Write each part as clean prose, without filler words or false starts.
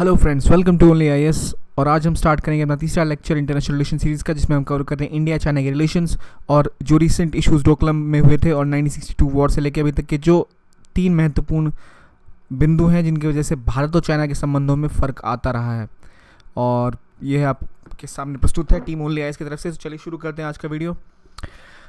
Hello friends, welcome to only IAS. और आज हम स्टार्ट करेंगे अपना तीसरा लेक्चर इंटरनेशनल रिलेशन सीरीज़ का, जिसमें हम कवर करते हैं इंडिया चाइना के रिलेशंस और जो रिसेंट इश्यूज डोकलाम में हुए थे और 1962 वॉर से लेकर अभी तक के जो 3 महत्वपूर्ण बिंदु हैं जिनकी वजह से भारत और चाइना के संबंधों में फ़र्क आता रहा है। और यह आपके सामने प्रस्तुत है टीम ओनली आईएएस की तरफ से। तो चलिए शुरू करते हैं आज का वीडियो।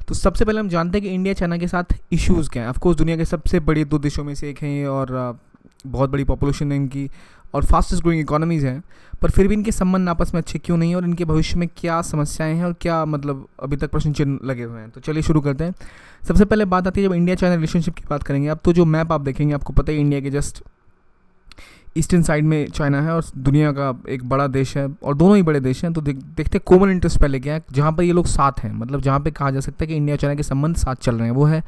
तो सबसे पहले हम जानते हैं कि इंडिया चाइना के साथ इश्यूज़ क्या हैं। ऑफकोर्स दुनिया के सबसे बड़े 2 देशों में से एक हैं और बहुत बड़ी पॉपुलेशन है इनकी और फास्टेस्ट ग्रोइंग इकोनॉमीज़ हैं, पर फिर भी इनके संबंध आपस में अच्छे क्यों नहीं है और इनके भविष्य में क्या समस्याएं हैं और क्या अभी तक प्रश्न चिन्ह लगे हुए हैं। तो चलिए शुरू करते हैं। सबसे पहले बात आती है, जब इंडिया चाइना रिलेशनशिप की बात करेंगे अब तो जो मैप आप देखेंगे आपको पता है इंडिया के जस्ट ईस्टर्न साइड में चाइना है और दुनिया का एक बड़ा देश है और दोनों ही बड़े देश हैं। तो देखते हैं कॉमन इंटरेस्ट पहले क्या है, जहाँ पर ये लोग साथ हैं, मतलब जहाँ पे कहा जा सकता है कि इंडिया चाइना के संबंध साथ चल रहे हैं। वो है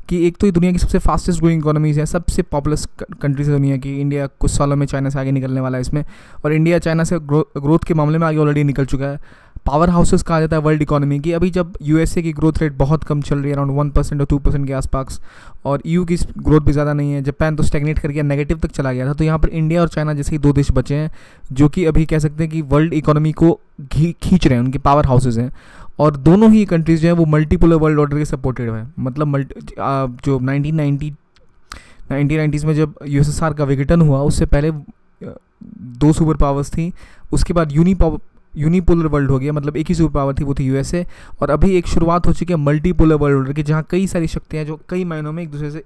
कि एक तो ये दुनिया की सबसे फास्टेस्ट ग्रोइंग इकोनॉमीज़ है, सबसे पॉपुलस कंट्रीज है दुनिया की। इंडिया कुछ सालों में चाइना से आगे निकलने वाला है इसमें, और इंडिया चाइना से ग्रोथ के मामले में आगे ऑलरेडी निकल चुका है। पावर हाउसेस कहा जाता है वर्ल्ड इकोनॉमी की। अभी जब यूएसए की ग्रोथ रेट बहुत कम चल रही है, अराउंड 1% और 2% के आसपास, और ईयू की ग्रोथ भी ज़्यादा नहीं है। जापान तो स्टैग्नेट करके नेगेटिव तक चला गया था। तो यहाँ पर इंडिया और चाइना जैसे ही 2 देश बचे हैं जो कि अभी कह सकते हैं कि वर्ल्ड इकोनॉमी को खींच रहे हैं, उनके पावर हाउसेज हैं। और दोनों ही कंट्रीज़ जो है वो मल्टीपोलर वर्ल्ड ऑर्डर के सपोर्टेड है। मतलब जो 1990s में जब यूएसएसआर का विघटन हुआ, उससे पहले 2 सुपर पावर्स थी, उसके बाद यूनिपोलर वर्ल्ड हो गया, मतलब एक ही सुपर पावर थी, वो थी यूएसए। और अभी एक शुरुआत हो चुकी है मल्टीपोलर वर्ल्ड ऑर्डर की, जहाँ कई सारी शक्तियाँ जो कई मायनों में एक दूसरे से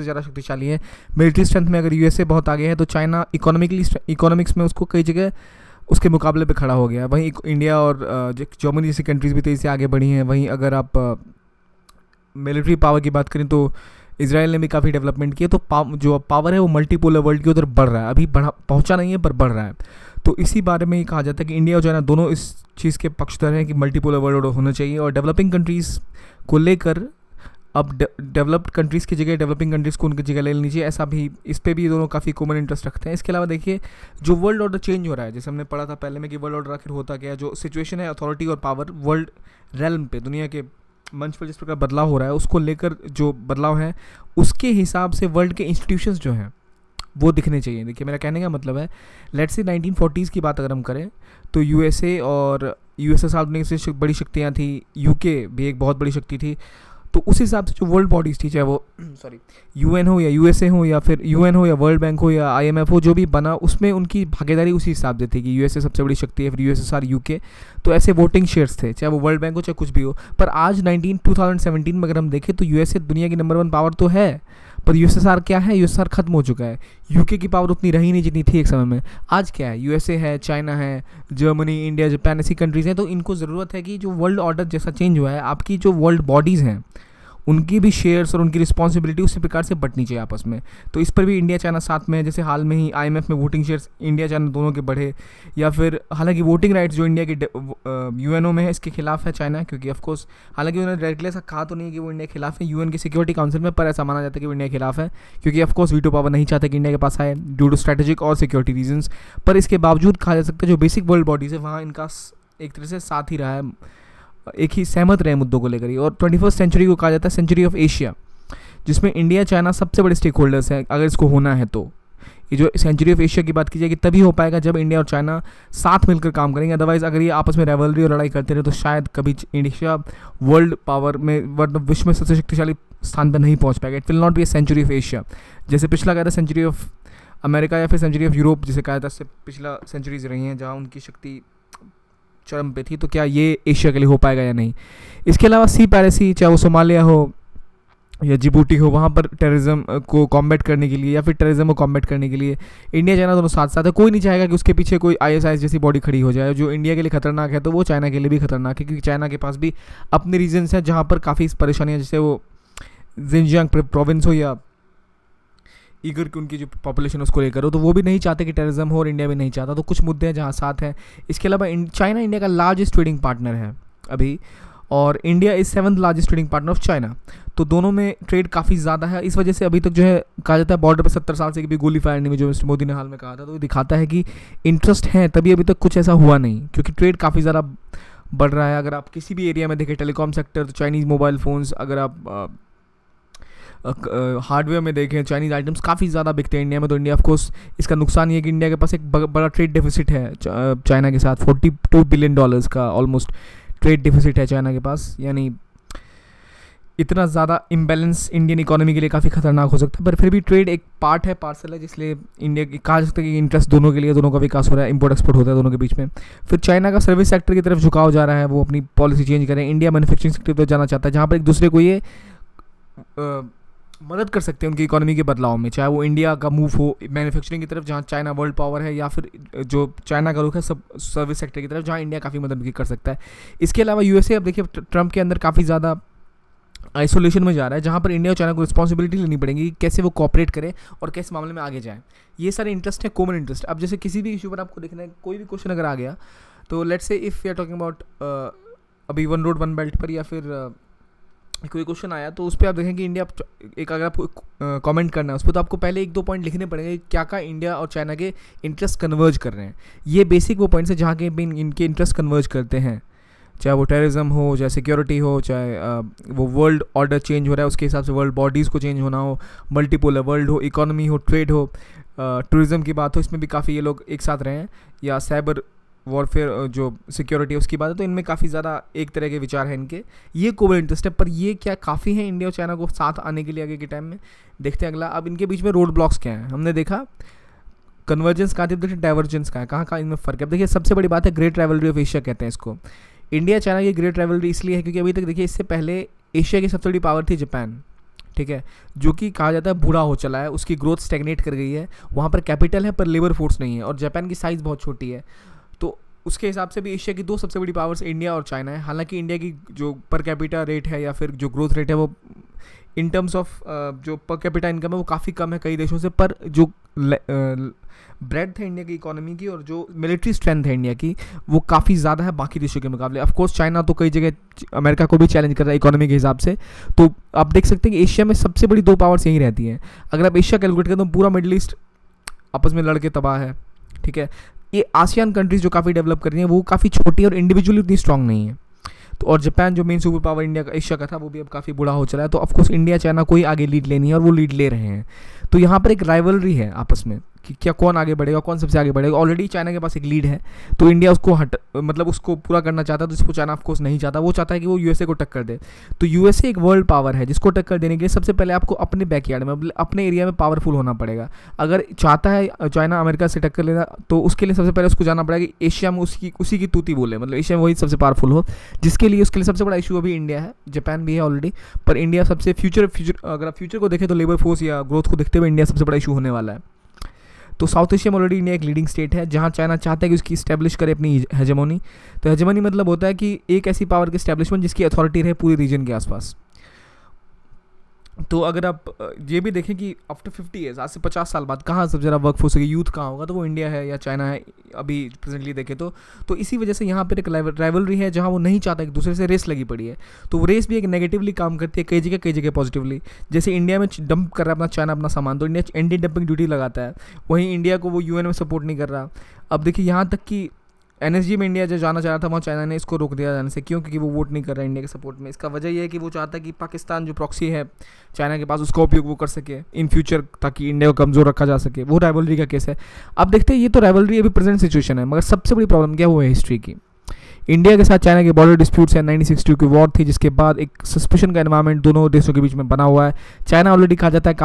ज़्यादा शक्तिशाली है। मिलिट्री स्ट्रेंथ में अगर यूएसए बहुत आगे है तो चाइना इकोनॉमिक्स में उसको कई जगह उसके मुकाबले पे खड़ा हो गया। वहीं इंडिया और जर्मनी जैसी कंट्रीज़ भी तेज़ी से आगे बढ़ी हैं। वहीं अगर आप मिलिट्री पावर की बात करें तो इजराइल ने भी काफ़ी डेवलपमेंट की है। तो जो पावर है वो मल्टीपोलर वर्ल्ड की उधर बढ़ रहा है, अभी पहुंचा नहीं है पर बढ़ रहा है। तो इसी बारे में ही कहा जाता है कि इंडिया और चाइना दोनों इस चीज़ के पक्षधर हैं कि मल्टीपोलर वर्ल्ड ऑर्डर होना चाहिए। और डेवलपिंग कंट्रीज़ को लेकर अब डेवलप्ड कंट्रीज़ की जगह डेवलपिंग कंट्रीज़ को उनकी जगह ले लेनी चाहिए, ऐसा भी इस पर भी दोनों काफ़ी कॉमन इंटरेस्ट रखते हैं। इसके अलावा देखिए, जो वर्ल्ड ऑर्डर चेंज हो रहा है, जैसे हमने पढ़ा था पहले में कि वर्ल्ड ऑर्डर आखिर होता क्या है, जो सिचुएशन है अथॉरिटी और पावर वर्ल्ड रेलम पे, दुनिया के मंच पर जिस प्रकार बदलाव हो रहा है, उसको लेकर जो बदलाव है उसके हिसाब से वर्ल्ड के इंस्टीट्यूशंस जो हैं वो दिखने चाहिए। देखिए मेरा कहने का मतलब है, लेट्स से 1940s की बात अगर हम करें तो यूएसए और यूएसएसआर दुनिया से बड़ी शक्तियाँ थी, यूके भी एक बहुत बड़ी शक्ति थी। तो उस हिसाब से जो वर्ल्ड बॉडीज़ थी, चाहे वो यूएन हो या यूएसए हो या फिर यूएन हो या वर्ल्ड बैंक हो या आईएमएफ हो, जो भी बना उसमें उनकी भागीदारी उसी हिसाब से थी कि यूएसए सबसे बड़ी शक्ति है, फिर यूएसएसआर, यूके। तो ऐसे वोटिंग शेयर्स थे, चाहे वो वर्ल्ड बैंक हो चाहे कुछ भी हो। पर आज 2017 में अगर हम देखें तो यूएसए दुनिया की नंबर 1 पावर तो है, पर यूएसएसआर क्या है, यूएसएसआर खत्म हो चुका है। यूके की पावर उतनी रही नहीं जितनी थी एक समय में। आज क्या है, यूएसए है, चाइना है, जर्मनी, इंडिया, जापान, ऐसी कंट्रीज़ हैं। तो इनको ज़रूरत है कि जो वर्ल्ड ऑर्डर जैसा चेंज हुआ है, आपकी जो वर्ल्ड बॉडीज़ हैं उनकी भी शेयर्स और उनकी रिस्पॉन्सिबिलिटी उसी प्रकार से बंटनी चाहिए आपस में। तो इस पर भी इंडिया चाइना साथ में है। जैसे हाल में ही आईएमएफ में वोटिंग शेयर्स इंडिया चाइना दोनों के बढ़े, या फिर हालांकि वोटिंग राइट्स जो इंडिया के यूएनओ में है इसके खिलाफ है चाइना, क्योंकि ऑफकोर्स हालांकि उन्होंने डायरेक्टली ऐसा कहा तो नहीं कि वो इंडिया के खिलाफ है यूएन की सिक्योरिटी काउंसिल में, पर ऐसा माना जाता है कि वो इंडिया के खिलाफ है, क्योंकि ऑफकोर्स वीटो पावर नहीं चाहते कि इंडिया के पास आए ड्यू टू स्ट्रेटेजिक और सिक्योरिटी रीजन्स। पर इसके बावजूद कहा जा सकता है जो बेसिक वर्ल्ड बॉडीज़ है वहाँ इनका एक तरह से साथ ही रहा है, एक ही सहमत रहे मुद्दों को लेकर ही। और 21st सेंचुरी को कहा जाता है सेंचुरी ऑफ एशिया, जिसमें इंडिया चाइना सबसे बड़े स्टेक होल्डर्स हैं। अगर इसको होना है तो ये जो सेंचुरी ऑफ एशिया की बात की जाएगी तभी हो पाएगा जब इंडिया और चाइना साथ मिलकर काम करेंगे। अदरवाइज अगर ये आपस में रेवलरी और लड़ाई करते रहे तो शायद कभी एशिया वर्ल्ड पावर में विश्व में सबसे शक्तिशाली स्थान पर नहीं पहुँच पाएगा। It will not be a century of Asia, जैसे पिछला कहा था सेंचुरी ऑफ अमेरिका या फिर सेंचुरी ऑफ यूरोप जिसे कहा था, इससे पिछला सेंचुरीज रही हैं जहाँ उनकी शक्ति चरम पे थी। तो क्या ये एशिया के लिए हो पाएगा या नहीं। इसके अलावा सी पैरेसी, चाहे वो सोमालिया हो या जिबूटी हो, वहाँ पर टेररिज्म को कॉम्बैट करने के लिए या फिर टेररिज्म को कॉम्बैट करने के लिए इंडिया चाइना दोनों साथ साथ है। कोई नहीं चाहेगा कि उसके पीछे कोई आईएसआईएस जैसी बॉडी खड़ी हो जाए। जो इंडिया के लिए खतरनाक है तो वो चाइना के लिए भी खतरनाक है, क्योंकि चाइना के पास भी अपने रीजन्स हैं जहाँ पर काफ़ी परेशानियाँ, जैसे वो जिनजियांग प्रोविंस हो या ईगर की उनकी जो पॉपुलेशन उसको लेकर हो, तो वो भी नहीं चाहते कि टेररिज्म हो और इंडिया भी नहीं चाहता। तो कुछ मुद्दे हैं जहाँ साथ हैं। इसके अलावा चाइना इंडिया का लार्जेस्ट ट्रेडिंग पार्टनर है अभी, और India is 7th largest trading partner of China. तो दोनों में ट्रेड काफ़ी ज़्यादा है। इस वजह से अभी तक जो है कहा जाता है बॉर्डर पर 70 साल से भी गोली फायर नहीं हुई, जो मिस्टर मोदी ने हाल में कहा था। तो ये दिखाता है कि इंटरेस्ट है, तभी अभी तक कुछ ऐसा हुआ नहीं, क्योंकि ट्रेड काफ़ी ज़्यादा बढ़ रहा है। अगर आप किसी भी एरिया में देखें, टेलीकॉम सेक्टर तो चाइनीज़ मोबाइल फ़ोन्स, अगर आप हार्डवेयर में देखें चाइनीज़ आइटम्स काफ़ी ज़्यादा बिकते हैं इंडिया में। तो इंडिया ऑफ कोर्स, इसका नुकसान ये है कि इंडिया के पास एक बड़ा ट्रेड डेफिसिट है चाइना के साथ। $42 बिलियन का ऑलमोस्ट ट्रेड डेफिसिट है चाइना के पास, यानी इतना ज़्यादा इम्बैलेंस इंडियन इकोनॉमी के लिए काफ़ी खतरनाक हो सकता है। पर फिर भी ट्रेड एक पार्ट है, पार्सल है, जिसलिए इंडिया की कहा जा सकता है कि इंटरेस्ट दोनों के लिए, दोनों का विकास हो रहा है, इंपोर्ट एक्सपोर्ट होता है दोनों के बीच में। फिर चाइना का सर्विस सेक्टर की तरफ झुकाव जा रहा है, वो अपनी पॉलिसी चेंज करें। इंडिया मैन्युफैक्चरिंग सेक्टर पर जाना चाहता है, जहाँ पर एक दूसरे को ये मदद कर सकते हैं उनकी इकोनॉमी के बदलाव में, चाहे वो इंडिया का मूव हो मैन्युफैक्चरिंग की तरफ जहाँ चाइना वर्ल्ड पावर है, या फिर जो चाइना का रुख है सब सर्विस सेक्टर की तरफ जहाँ इंडिया काफ़ी मदद भी कर सकता है। इसके अलावा यूएसए अब देखिए ट्रम्प के अंदर काफ़ी ज़्यादा आइसोलेशन में जा रहा है, जहाँ पर इंडिया और चाइना को रिस्पॉन्सिबिलिटी लेनी पड़ेगी कैसे वो कोऑपरेट करे और कैसे मामले में आगे जाए। ये सारे इंटरेस्ट है, कॉमन इंटरेस्ट। अब जैसे किसी भी इशू पर आपको देखना है, कोई भी क्वेश्चन अगर आ गया तो let's say if we are talking about अभी वन रोड वन बेल्ट पर, या फिर कोई क्वेश्चन आया तो उस पर आप देखें कि इंडिया एक अगर आपको कमेंट करना है उस पर, तो आपको पहले 1-2 पॉइंट लिखने पड़ेंगे क्या क्या इंडिया और चाइना के इंटरेस्ट कन्वर्ज कर रहे हैं। ये बेसिक वो पॉइंट्स है जहाँ के इनके इंटरेस्ट कन्वर्ज करते हैं, चाहे वो टेररिज्म हो, चाहे सिक्योरिटी हो, चाहे वो वर्ल्ड ऑर्डर चेंज हो रहा है उसके हिसाब से वर्ल्ड बॉडीज़ को चेंज होना हो, मल्टीपोलर वर्ल्ड हो, इकोनॉमी हो, ट्रेड हो, टूरिज़्म की बात हो, इसमें भी काफ़ी ये लोग एक साथ रहे हैं, या साइबर वॉरफेयर जो सिक्योरिटी है उसकी बात है। तो इनमें काफ़ी ज़्यादा एक तरह के विचार हैं इनके, ये कॉमन इंटरेस्ट है। पर ये क्या काफ़ी है इंडिया और चाइना को साथ आने के लिए आगे के टाइम में? देखते हैं अगला। अब इनके बीच में रोड ब्लॉक्स क्या हैं, हमने देखा कन्वर्जेंस कहाँ थी, देखिए डाइवर्जेंस कहाँ है, कहाँ इनमें फ़र्क है। अब देखिए सबसे बड़ी बात है ग्रेट राइवलरी ऑफ एशिया कहते हैं इसको। इंडिया चाइना की ग्रेट राइवलरी इसलिए है क्योंकि अभी तक देखिए इससे पहले एशिया की सबसे बड़ी पावर थी जापान, ठीक है, जो कि कहा जाता है बूढ़ा हो चला है, उसकी ग्रोथ स्टैग्नेट कर गई है। वहाँ पर कैपिटल है पर लेबर फोर्स नहीं है, और जापान की साइज़ बहुत छोटी है। तो उसके हिसाब से भी एशिया की 2 सबसे बड़ी पावर्स इंडिया और चाइना है। हालांकि इंडिया की जो पर कैपिटा रेट है या फिर जो ग्रोथ रेट है वो इन टर्म्स ऑफ जो पर कैपिटा इनकम है वो काफ़ी कम है कई देशों से, पर जो ब्रेड है इंडिया की इकोनॉमी की और जो मिलिट्री स्ट्रेंथ है इंडिया की वो काफ़ी ज़्यादा है बाकी देशों के मुकाबले। ऑफ कोर्स चाइना तो कई जगह अमेरिका को भी चैलेंज कर रहा है इकोनॉमी के हिसाब से। तो आप देख सकते हैं कि एशिया में सबसे बड़ी 2 पावर्स यही रहती हैं। अगर आप एशिया कैलकुलेट करें तो पूरा मिडल ईस्ट आपस में लड़के तबाह है, ठीक है। ये आसियान कंट्रीज़ जो काफ़ी डेवलप कर रही हैं वो काफ़ी छोटी और इंडिविजुअली उतनी स्ट्रांग नहीं है। तो और जापान जो मेन सुपर पावर इंडिया का एशिया का था वो भी अब काफ़ी बूढ़ा हो चला है। तो ऑफकोर्स इंडिया चाइना को ही आगे लीड लेनी है और वो लीड ले रहे हैं। तो यहाँ पर एक राइवलरी है आपस में कि क्या कौन आगे बढ़ेगा, कौन सबसे आगे बढ़ेगा। ऑलरेडी चाइना के पास एक लीड है तो इंडिया उसको मतलब उसको पूरा करना चाहता है, तो जिसको चाइना ऑफकोर्स नहीं चाहता, वो चाहता है कि वो यूएसए को टक्कर दे। तो यूएसए एक वर्ल्ड पावर है जिसको टक्कर देने के लिए सबसे पहले आपको अपने बैकयार्ड में अपने एरिया में पावरफुल होना पड़ेगा। अगर चाहता है चाइना अमेरिका से टक्कर लेना तो उसके लिए सबसे पहले उसको जाना पड़ेगा कि एशिया में उसी की तूती बोले, मतलब एशिया में वही सबसे पावरफुल हो, जिसके लिए उसके लिए सबसे बड़ा इशू अभी इंडिया है। जापान भी है ऑलरेडी, पर इंडिया सबसे फ्यूचर अगर आप फ्यूचर को देखें तो लेबर फोर्स या ग्रोथ को देखते हुए इंडिया सबसे बड़ा इशू होने वाला है। तो साउथ एशिया में ऑलरेडी इंडिया एक लीडिंग स्टेट है जहां चाइना चाहता है कि उसकी इस्टेब्लिश करे अपनी हेजेमोनी। तो हेजेमोनी मतलब होता है कि एक ऐसी पावर की इस्टेब्लिशमेंट जिसकी अथॉरिटी रहे पूरे रीजन के आसपास। तो अगर आप ये भी देखें कि आफ्टर 50 ईयर्स, आज से 50 साल बाद कहाँ सब जरा वर्कफोर्स होगी, यूथ कहाँ होगा, तो वो इंडिया है या चाइना है अभी प्रेजेंटली देखें तो इसी वजह से यहाँ पर एक राइवलरी है जहाँ वो नहीं चाहता, एक दूसरे से रेस लगी पड़ी है। तो वो रेस भी एक नेगेटिवली काम करती है कई जगह पॉजिटिवली। जैसे इंडिया में डंप कर रहा है अपना चाइना अपना सामान, तो इंडिया एंटी डंपिंग ड्यूटी लगाता है, वहीं इंडिया को वो यूएन में सपोर्ट नहीं कर रहा। अब देखिए यहाँ तक कि एनएसजी में इंडिया जो जाना चाह रहा था वहाँ चाइना ने इसको रोक दिया जाने से। क्यों? क्योंकि वो वोट नहीं कर रहा है इंडिया के सपोर्ट में। इसका वजह यह है कि वो चाहता है कि पाकिस्तान जो प्रॉक्सी है चाइना के पास उसका उपयोग वो कर सके इन फ्यूचर, ताकि इंडिया को कमज़ोर रखा जा सके। वो राइवलरी का केस है। अब देखते हैं, ये तो राइवलरी अभी प्रेजेंट सिचुएशन है, मगर सबसे बड़ी प्रॉब्लम क्या वो है हिस्ट्री की। इंडिया के साथ चाइना के बॉर्डर डिस्प्यूट्स है, 1962 की वॉर थी जिसके बाद एक सस्पिशन का एनवायरमेंट दोनों देशों के बीच में बना हुआ है। चाइना ऑलरेडी कहा जाता है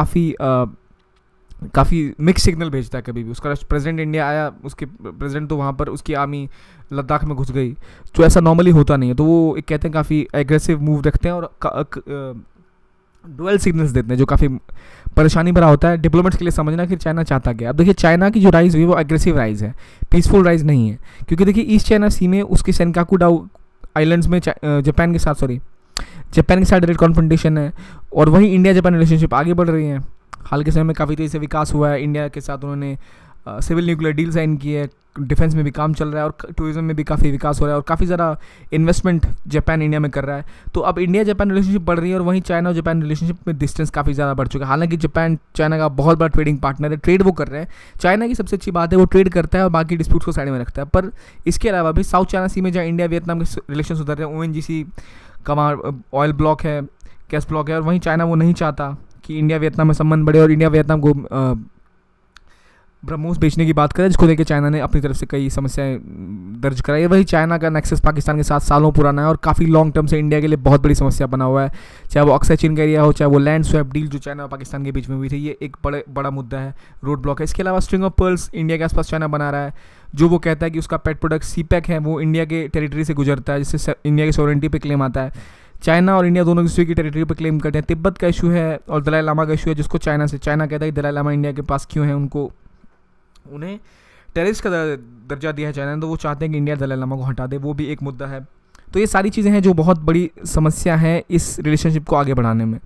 काफ़ी मिक्स सिग्नल भेजता है कभी भी। उसका प्रेसिडेंट इंडिया आया, उसके प्रेसिडेंट तो वहाँ पर उसकी आर्मी लद्दाख में घुस गई, जो ऐसा नॉर्मली होता नहीं है। तो वो एक कहते हैं काफ़ी एग्रेसिव मूव रखते हैं और डुअल सिग्नल्स देते हैं, जो काफ़ी परेशानी भरा होता है डिप्लोमेट्स के लिए समझना कि चाइना चाहता क्या। अब देखिए चाइना की जो राइज हुई वो एग्रेसिव राइज है, पीसफुल राइज नहीं है। क्योंकि देखिए ईस्ट चाइना सी में उसके सेनकाकू आइलैंड्स में जापान के साथ डायरेक्ट कॉन्फ्रंटेशन है, और वहीं इंडिया जापान रिलेशनशिप आगे बढ़ रही है। हाल के समय में काफ़ी तेज़ी से विकास हुआ है इंडिया के साथ। उन्होंने सिविल न्यूक्लियर डील साइन की है, डिफेंस में भी काम चल रहा है और टूरिज्म में भी काफ़ी विकास हो रहा है, और काफ़ी ज़्यादा इन्वेस्टमेंट जापान इंडिया में कर रहा है। तो अब इंडिया जापान रिलेशनशिप बढ़ रही है, और वहीं चाइना और जापान रिलेशनशिप में डिस्टेंस काफ़ी ज़्यादा बढ़ चुका है। हालांकि जापान चाइना का बहुत बड़ा ट्रेडिंग पार्टनर है, ट्रेड वो कर रहे हैं। चाइना की सबसे अच्छी बात है वो ट्रेड करता है और बाकी डिस्प्यूट्स को साइड में रखता है। पर इसके अलावा भी साउथ चाइना सी में जहाँ इंडिया वियतनाम के रिलेशन सुधर रहे हैं, ONGC का ऑयल ब्लॉक है, गैस ब्लॉक है, और वहीं चाइना वो नहीं चाहता कि इंडिया वियतनाम में संबंध बढ़े और इंडिया वियतनाम को ब्रह्मोस बेचने की बात करें, जिसको लेकर चाइना ने अपनी तरफ से कई समस्याएं दर्ज कराई। वही चाइना का नेक्सस पाकिस्तान के साथ सालों पुराना है और काफ़ी लॉन्ग टर्म से इंडिया के लिए बहुत बड़ी समस्या बना हुआ है, चाहे वो अक्सर चीन का एरिया हो, चाहे वो लैंड स्वैप डील जो चाइना और पाकिस्तान के बीच में हुई थी, ये एक बड़ा मुद्दा है, रोड ब्लॉक है। इसके अलावा स्ट्रिंग ऑफ पर्ल्स इंडिया के आसपास चाइना बना रहा है, जो वो कहता है कि उसका पेट प्रोडक्ट सीपैक है वो इंडिया के टेरिटरी से गुजरता है, जिससे इंडिया की सॉवरेंटी पे क्लेम आता है। चाइना और इंडिया दोनों दूसरे की टेरिटरी पर क्लेम करते हैं। तिब्बत का इशू है और दलाई लामा का इशू है, जिसको चाइना कहता है कि दलाई लामा इंडिया के पास क्यों है, उन्हें टेररिस्ट का दर्जा दिया है चाइना ने, तो वो चाहते हैं कि इंडिया दलाई लामा को हटा दे, वो भी एक मुद्दा है। तो ये सारी चीज़ें हैं जो बहुत बड़ी समस्या है इस रिलेशनशिप को आगे बढ़ाने में।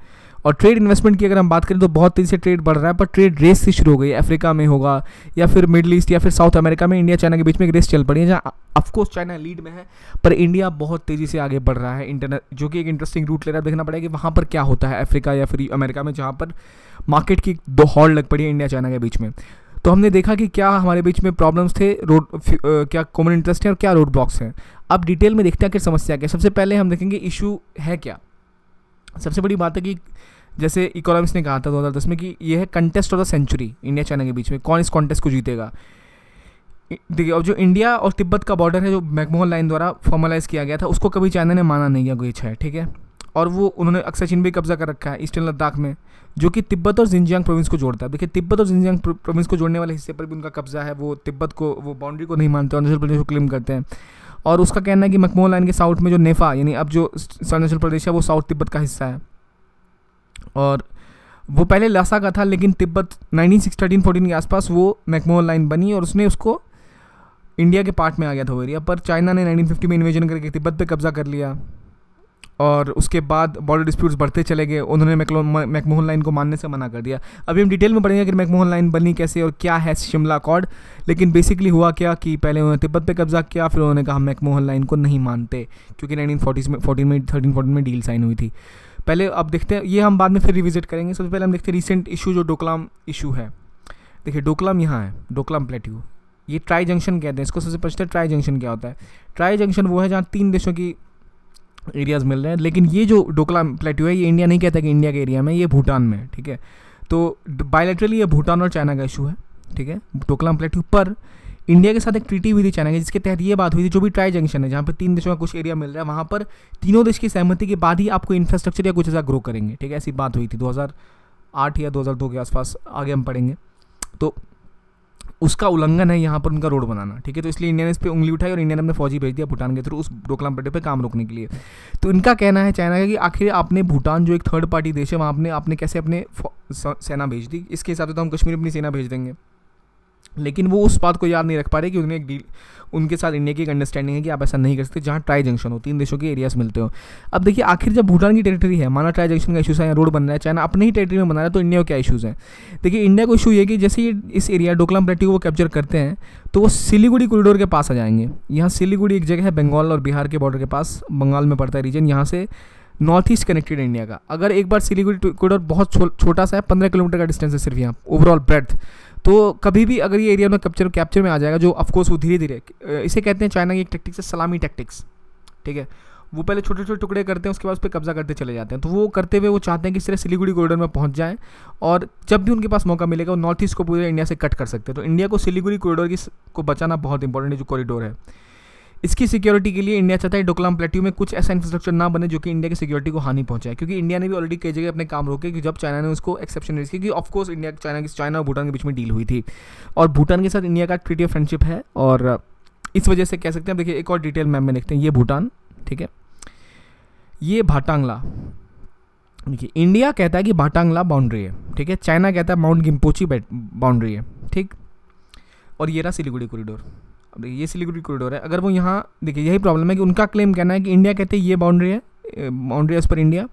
और ट्रेड इन्वेस्टमेंट की अगर हम बात करें तो बहुत तेज़ी से ट्रेड बढ़ रहा है, पर ट्रेड रेस से शुरू हो गई। अफ्रीका में होगा या फिर मिडल ईस्ट या फिर साउथ अमेरिका में इंडिया चाइना के बीच में एक रेस चल पड़ी है, जहाँ ऑफकोर्स चाइना लीड में है, पर इंडिया बहुत तेज़ी से आगे बढ़ रहा है इंटरनेट, जो कि एक इंटरेस्टिंग रूट ले रहा है। देखना पड़ेगा कि वहाँ पर क्या होता है अफ्रीका या फिर अमेरिका में, जहाँ पर मार्केट की दो हॉल लग पड़ी है इंडिया चाइना के बीच में। तो हमने देखा कि क्या हमारे बीच में प्रॉब्लम्स थे, क्या कॉमन इंटरेस्ट है और क्या रोड ब्लॉक्स हैं। अब डिटेल में देखते हैं कि समस्या क्या है। सबसे पहले हम देखेंगे इशू है क्या। सबसे बड़ी बात है कि जैसे इकोनॉमिक्स ने कहा था 2010 में कि ये है contest of the century India China के बीच में, कौन इस कॉन्टेस्ट को जीतेगा। देखिए, अब जो इंडिया और तिब्बत का बॉर्डर है, जो मैकमोहन लाइन द्वारा फॉर्मलाइज किया गया था, उसको कभी चाइना ने माना नहीं, कोई इच्छा है, ठीक है। और वो उन्होंने अक्सर चीन भी कब्जा कर रखा है ईस्टर्न लद्दाख में, जो कि तिब्बत और जिंजियांग प्रोविंस को जोड़ता है। देखिए, तिब्बत और जिंजियांग प्रोविंस को जोड़ने वाले हिस्से पर भी उनका कब्जा है। वो तिब्बत को, वो बाउंड्री को नहीं मानते, अरुणाचल प्रदेश को क्लेम करते हैं। और उसका कहना है कि मैकमोहन लाइन के साउथ में जो नेफा, यानी अब जो अरुणाचल प्रदेश है, वो साउथ तिब्बत का हिस्सा है। और वो पहले लासा का था, लेकिन तिब्बत 1913-14 के आसपास वो मैकमोहन लाइन बनी और उसने उसको इंडिया के पार्ट में आ गया था वो एरिया। पर चाइना ने 1950 में इन्वेजन करके तिब्बत पे कब्जा कर लिया और उसके बाद बॉर्डर डिस्प्यूट्स बढ़ते चले गए। उन्होंने मैकमोहन लाइन को मानने से मना कर दिया। अभी हम डिटेल में पढ़ेंगे कि मैकमोहन लाइन बनी कैसे और क्या है शिमला अकॉर्ड। लेकिन बेसिकली हुआ क्या कि पहले उन्होंने तिब्बत पे कब्जा किया, फिर उन्होंने कहा मैकमोहन लाइन को नहीं मानते, क्योंकि 13-14 में डील साइन हुई थी। पहले अब देखते हैं, ये हम बाद में फिर रिविजिट करेंगे। सबसे पहले हम देखते हैं रिसेंट इशू जो डोकलाम इशू है। देखिए, डोकलाम यहाँ है, डोकलाम प्लेट्यू, ये ट्राई जंक्शन कहते हैं इसको। सबसे पूछते हैं ट्राई जंक्शन क्या होता है। ट्राई जंक्शन वो है जहाँ 3 देशों की एरियाज़ मिल रहे हैं। लेकिन ये जो डोकलाम प्लेट्यू है, ये इंडिया नहीं कहता कि इंडिया के एरिया में, ये भूटान में, ठीक है। तो बायलैटरली ये भूटान और चाइना का इशू है, ठीक है, डोकलाम प्लेट्यू। पर इंडिया के साथ एक ट्रीटी हुई थी चाइना की, जिसके तहत ये बात हुई थी, जो भी ट्राई जंक्शन है जहाँ पे 3 देशों का कुछ एरिया मिल रहा है, वहाँ पर तीनों देश की सहमति के बाद ही आपको इंफ्रास्ट्रक्चर या कुछ ऐसा ग्रो करेंगे, ठीक है। ऐसी बात हुई थी 2008 या 2002 के आसपास, आगे हम पढ़ेंगे। तो उसका उल्लंघन है यहाँ पर उनका रोड बनाना, ठीक है। तो इसलिए इंडिया ने इस पर उंगली उठाई और इंडिया ने अपने फौजी भेज दिया भूटान के थ्रू उस डोकलाम प्लेट्यू पे काम रोकने के लिए। तो इनका कहना है चाइना का कि आखिर आपने भूटान जो एक थर्ड पार्टी देश है, वहाँ आपने कैसे अपने सेना भेज दी। इसके हिसाब से तो हम कश्मीर अपनी सेना भेज देंगे। लेकिन वो उस बात को याद नहीं रख पा रहे कि उन्हें एक डील, उनके साथ इंडिया की एक अंडरस्टैंडिंग है कि आप ऐसा नहीं कर सकते जहाँ ट्राई जंक्शन हो, 3 देशों के एरियाज मिलते हो। अब देखिए, आखिर जब भूटान की टेरिटरी है, माना ट्राई जंक्शन का इशूज़ है, रोड बन रहा है, चाइना अपने ही टेरिटरी में बना रहा है, तो इंडिया को क्या इशूज़ हैं। देखिए, इंडिया को इशू ये कि जैसे ये इस एरिया डोकलाम प्लेट्यू को वो कैप्चर करते हैं, तो वो सिलीगुड़ी कॉरिडोर के पास आ जाएंगे। यहाँ सिलीगुड़ी एक जगह है बंगाल और बिहार के बॉर्डर के पास, बंगाल में पड़ता है रीजन, यहाँ से नॉर्थ ईस्ट कनेक्टेड है इंडिया का। अगर एक बार सिलीगुड़ी कॉरिडोर बहुत छोटा सा है, 15 किलोमीटर का डिस्टेंस है सिर्फ यहाँ ओवरऑल ब्रेड्थ। तो कभी भी अगर ये एरिया में कैप्चर में आ जाएगा, जो ऑफकोर्स वो धीरे धीरे, इसे कहते हैं चाइना की एक टेक्टिक्स है सलामी टेक्टिक्स, ठीक है। वो पहले छोटे छोटे टुकड़े करते हैं, उसके बाद उस पर कब्जा करते चले जाते हैं। तो वो करते हुए वो चाहते हैं कि इस तरह सिलीगुड़ी कॉरिडोर में पहुंच जाएं और जब भी उनके पास मौका मिलेगा वो नॉर्थ ईस्ट को पूरे इंडिया से कट कर सकते हैं। तो इंडिया को सिलीगुड़ी कॉरिडोर को बचाना बहुत इंपॉर्टेंट है, जो कॉरिडोर है। इसकी सिक्योरिटी के लिए इंडिया चाहता है डोकलाम प्लेट्यू में कुछ ऐसा इंफ्रास्ट्रक्चर ना बने जो कि इंडिया की सिक्योरिटी को हानि पहुंचाए, क्योंकि इंडिया ने भी ऑलरेडी कई जगह अपने काम रोके कि जब चाइना ने उसको एक्सेप्शन रेज किया, क्योंकि ऑफकोर्स चाइना और भूटान के बीच में डील हुई थी और भूटान के साथ इंडिया का ट्रीटी ऑफ फ्रेंडशिप है। और इस वजह से कह सकते हैं, देखिए एक और डिटेल मैप में देखते हैं, ये भूटान, ठीक है, ये भाटांगला। देखिए, इंडिया कहता है कि भाटांगला बाउंड्री है, ठीक है, चाइना कहता है माउंट गिम्पोची बाउंड्री है, ठीक। और ये रहा सिलीगुड़ी कॉरिडोर। अब देखिए, ये सिलीगुड़ी कॉरिडोर है। अगर वो यहाँ, देखिए यही प्रॉब्लम है कि उनका क्लेम कहना है कि इंडिया कहते हैं ये बाउंड्री है एज पर इंडिया,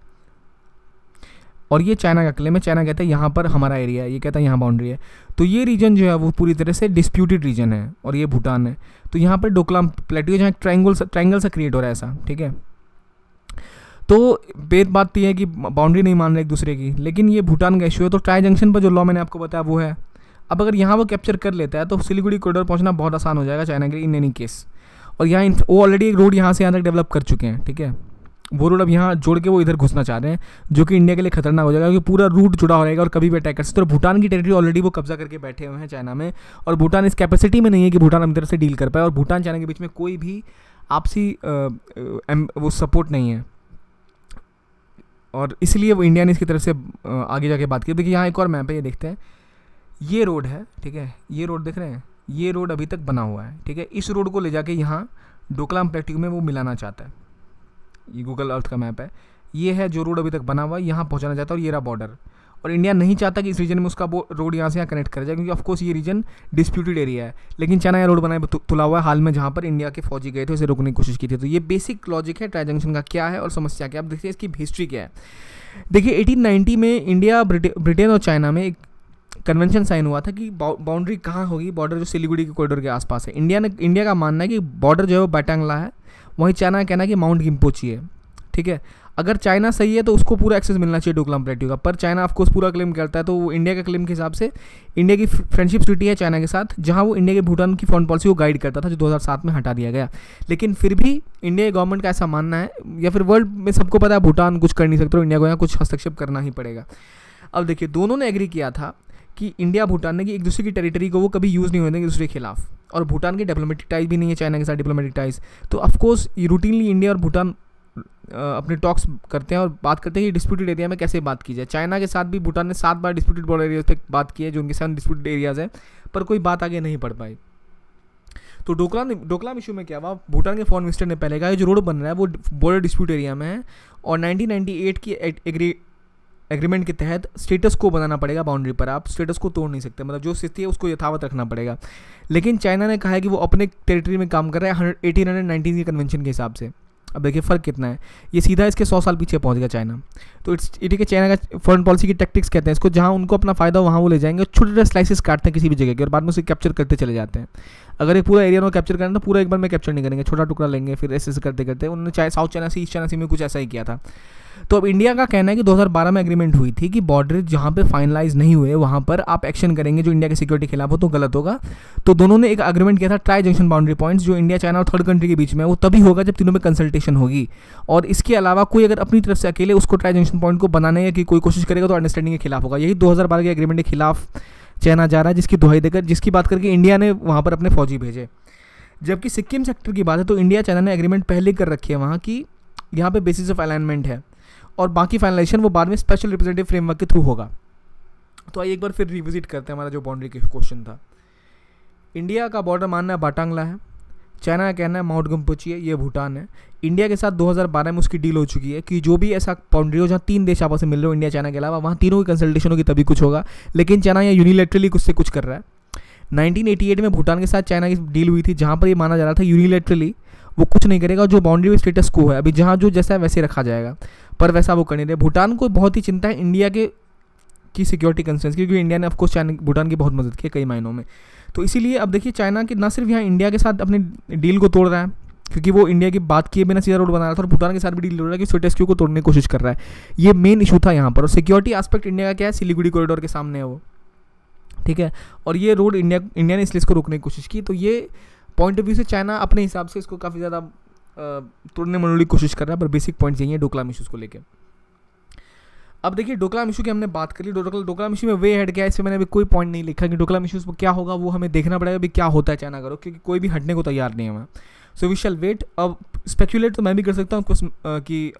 और ये चाइना का क्लेम है, चाइना कहता है यहाँ पर हमारा एरिया है, ये कहता है यहाँ बाउंड्री है। तो ये रीजन जो है वो पूरी तरह से डिस्प्यूटेड रीजन है और ये भूटान है। तो यहाँ पर डोकलाम प्लेट्यू जहाँ ट्रायंगल सा क्रिएट हो रहा है ऐसा, ठीक है। तो बेद बात तो ये है कि बाउंड्री नहीं मान रहे एक दूसरे की, लेकिन ये भूटान का इशू है। तो ट्राई जंक्शन पर जो लॉ मैंने आपको बताया वो है। अब अगर यहाँ वो कैप्चर कर लेता है तो सिलीगुड़ी कॉरिडोर पहुँचना बहुत आसान हो जाएगा चाइना के लिए इन एनी केस। और यहाँ वो ऑलरेडी एक रोड यहाँ से यहाँ तक डेवलप कर चुके हैं, ठीक है। वो रोड अब यहाँ जोड़ के वो इधर घुसना चाह रहे हैं, जो कि इंडिया के लिए खतरनाक हो जाएगा, क्योंकि पूरा रूट जुड़ा हो रहेगा और कभी भी अटैक कर सकते हैं। तो भूटान की टेरिटरी ऑलरेडी वो कब्जा करके बैठे हुए हैं चाइना में, और भूटान इस कैपेसिटी में नहीं है कि भूटान अपनी तरफ से डील कर पाए, और भूटान चाइना के बीच में कोई भी आपसी वो सपोर्ट नहीं है, और इसलिए वो इंडिया ने इसकी तरफ से आगे जाके बात की। देखिए यहाँ एक और मैप है, ये देखते हैं, ये रोड है, ठीक है, ये रोड देख रहे हैं, ये रोड अभी तक बना हुआ है, ठीक है। इस रोड को ले जाके यहाँ डोकलाम प्लेट्यू में वो मिलाना चाहता है। ये गूगल अर्थ का मैप है, ये है जो रोड अभी तक बना हुआ है, यहाँ पहुँचाना चाहता है, और ये रहा बॉर्डर। और इंडिया नहीं चाहता कि इस रीजन में उसका वो रोड यहाँ से यहाँ कनेक्ट कर जाए, क्योंकि ऑफकोर्स ये रीजन डिस्प्यूटेड एरिया है, लेकिन चाइना यहाँ रोड बनाए तुला हुआ है हाल में, जहाँ पर इंडिया के फौजी गए थे, उसे रोकने की कोशिश की थी। तो ये बेसिक लॉजिक है ट्राई जंक्शन का क्या है और समस्या क्या है। आप देखिए इसकी हिस्ट्री क्या है। देखिए 1890 में इंडिया, ब्रिटेन और चाइना में एक कन्वेंशन साइन हुआ था कि बाउंड्री कहाँ होगी, बॉर्डर जो सिलीगुड़ी के कॉरिडोर के आसपास है। इंडिया का मानना है कि बॉर्डर जो है वो बैटांगला है, वहीं चाइना का कहना है कि माउंट गिम्पोची है, ठीक है। अगर चाइना सही है तो उसको पूरा एक्सेस मिलना चाहिए डोकलाम प्लेट्यू का, पर चाइना ऑफकोर्स पूरा क्लेम करता है। तो वो इंडिया के क्लेम के हिसाब से इंडिया की फ्रेंडशिप ट्रीटी है चाइना के साथ, जहां वो इंडिया के भूटान की फॉरेन पॉलिसी को गाइड करता था, जो 2007 में हटा दिया गया। लेकिन फिर भी इंडिया गवर्नमेंट का ऐसा मानना है, या फिर वर्ल्ड में सबको पता है भूटान कुछ कर नहीं सकते, इंडिया को यहाँ कुछ हस्तक्षेप करना ही पड़ेगा। अब देखिए दोनों ने एग्री किया था कि इंडिया भूटान ने कि एक दूसरे की टेरिटरी को वो कभी यूज़ नहीं होने देंगे दूसरे के खिलाफ, और भूटान की डिप्लोमेटिक टाइज भी नहीं है चाइना के साथ डिप्लोमेटिक टाइज। तो ऑफकोर्स रूटीनली इंडिया और भूटान अपने टॉक्स करते हैं और बात करते हैं कि डिस्प्यूटेड एरिया में कैसे बात की जाए। चाइना के साथ भी भूटान ने 7 बार डिस्प्यूटेड बॉर्डर एरियाज पे बात की है, जो उनके साथ डिस्प्यूटेड एरियाज है, पर कोई बात आगे नहीं बढ़ पाई। तो डोकलाम इशू में क्या हुआ, भूटान के फॉरेन मिनिस्टर ने पहले कहा जो रोड बन रहा है वो बॉर्डर डिस्प्यूट एरिया में है, और 1998 की एग्रीमेंट के तहत स्टेटस को बनाना पड़ेगा बाउंड्री पर, आप स्टेटस को तोड़ नहीं सकते, मतलब जो स्थिति है उसको यथावत रखना पड़ेगा। लेकिन चाइना ने कहा है कि वो अपने टेरिटरी में काम कर रहा है 1819 के कन्वेंशन के हिसाब से। अब देखिए फ़र्क कितना है, ये सीधा इसके 100 साल पीछे पहुंच गया चाइना। तो इट के चाइना का फॉरेन पॉलिसी की टैक्टिक्स कहते हैं इसको, जहां उनको अपना फायदा वहां वो ले जाएंगे, छोटे छोटे स्लाइसेस काटते हैं किसी भी जगह के, और बाद में उसे कैप्चर करते चले जाते हैं। अगर एक पूरा एरिया में कैप्चर करना तो पूरा एक बार में कैप्चर नहीं करेंगे, छोटा टुकड़ा लेंगे, फिर ऐसे करते करते उन्होंने साउथ चाइना सी, ईस्ट चाइना सी में कुछ ऐसा ही किया था। तो अब इंडिया का कहना है कि 2012 में एग्रीमेंट हुई थी कि बॉर्डर जहाँ पे फाइनलाइज नहीं हुए वहाँ पर आप एक्शन करेंगे जो इंडिया के सिक्योरिटी के खिलाफ हो तो गलत होगा। तो दोनों ने एक एग्रीमेंट किया था ट्राई जंक्शन बाउंड्री पॉइंट्स, जो इंडिया चाइना और थर्ड कंट्री के बीच में, वो तभी होगा जब तीनों में कंसल्टेशन होगी। और इसके अलावा कोई अगर अपनी तरफ से अकेले उसको ट्राई जंक्शन पॉइंट को बनाने या कि कोई कोशिश करेगा तो अंडरस्टैंडिंग के खिलाफ होगा। यही 2012 के एग्रीमेंट के खिलाफ चाइना जा रहा है, जिसकी दुहाई देकर, जिसकी बात करके इंडिया ने वहाँ पर अपने फौजी भेजे। जबकि सिक्किम सेक्टर की बात है तो इंडिया चाइना ने एग्रीमेंट पहले कर रखी है वहाँ की, यहाँ पे बेसिस ऑफ अलाइनमेंट है, और बाकी फाइनलाइजेशन वो बाद में स्पेशल रिप्रेजेंटेटिव फ्रेमवर्क के थ्रू होगा। तो आइए एक बार फिर रिविजिट करते हैं हमारा जो बाउंड्री के क्वेश्चन था। इंडिया का बॉर्डर मानना है बाटांगला है, चाइना का कहना है माउंट गम्पोची है, ये भूटान है। इंडिया के साथ 2012 में उसकी डील हो चुकी है कि जो भी ऐसा बाउंड्री हो जहाँ 3 देश आपस में मिल रहे हो इंडिया चाइना के अलावा, वहाँ तीनों की कंसल्टेशन होगी तभी कुछ होगा। लेकिन चाइना यहाँ यूनिलेटरली कुछ से कुछ कर रहा है। 1988 में भूटान के साथ चाइना की डील हुई थी, जहाँ पर ये माना जा रहा था यूनिलेटरली वो कुछ नहीं करेगा, जो बाउंड्री में स्टेटस को है अभी जहाँ जो जैसा है वैसे रखा जाएगा, पर वैसा वो कर नहीं रहे। भूटान को बहुत ही चिंता है इंडिया की सिक्योरिटी कंसर्न्स, क्योंकि इंडिया ने ऑफकोर्स चाइना भूटान की बहुत मदद की कई मायनों में। तो इसीलिए अब देखिए चाइना की ना सिर्फ यहाँ इंडिया के साथ अपनी डील को तोड़ रहा है, क्योंकि वो इंडिया की बात किए बिना सीधा रोड बना रहा था, और भूटान के साथ भी डील तोड़ रहा है कि स्टेटस क्यू को तोड़ने की कोशिश कर रहा है। ये मेन इशू था यहाँ पर। और सिक्योरिटी एस्पेक्ट इंडिया का क्या है, सिलीगुड़ी कॉरिडोर के सामने है वो, ठीक है। और ये रोड इंडिया ने इसलिए इसको रोकने की कोशिश की। तो ये पॉइंट ऑफ व्यू से चाइना अपने हिसाब से इसको काफ़ी ज़्यादा तोड़ने मरोड़ने की कोशिश कर रहा है, पर बेसिक पॉइंट्स यही है डोकलाम इशूज़ को लेकर। अब देखिए डोकलाम इशू की हमने बात कर ली। डोकलाम इशू में वे हेड क्या है, इसमें मैंने अभी कोई पॉइंट नहीं लिखा कि डोकलाम इशूज़ क्या होगा, वो हमें देखना पड़ेगा अभी क्या होता है चाइना करो, क्योंकि कोई भी हटने को तैयार नहीं है वहाँ। So we shall wait. अब स्पेक्यूलेट तो मैं भी कर सकता हूँ कुछ कि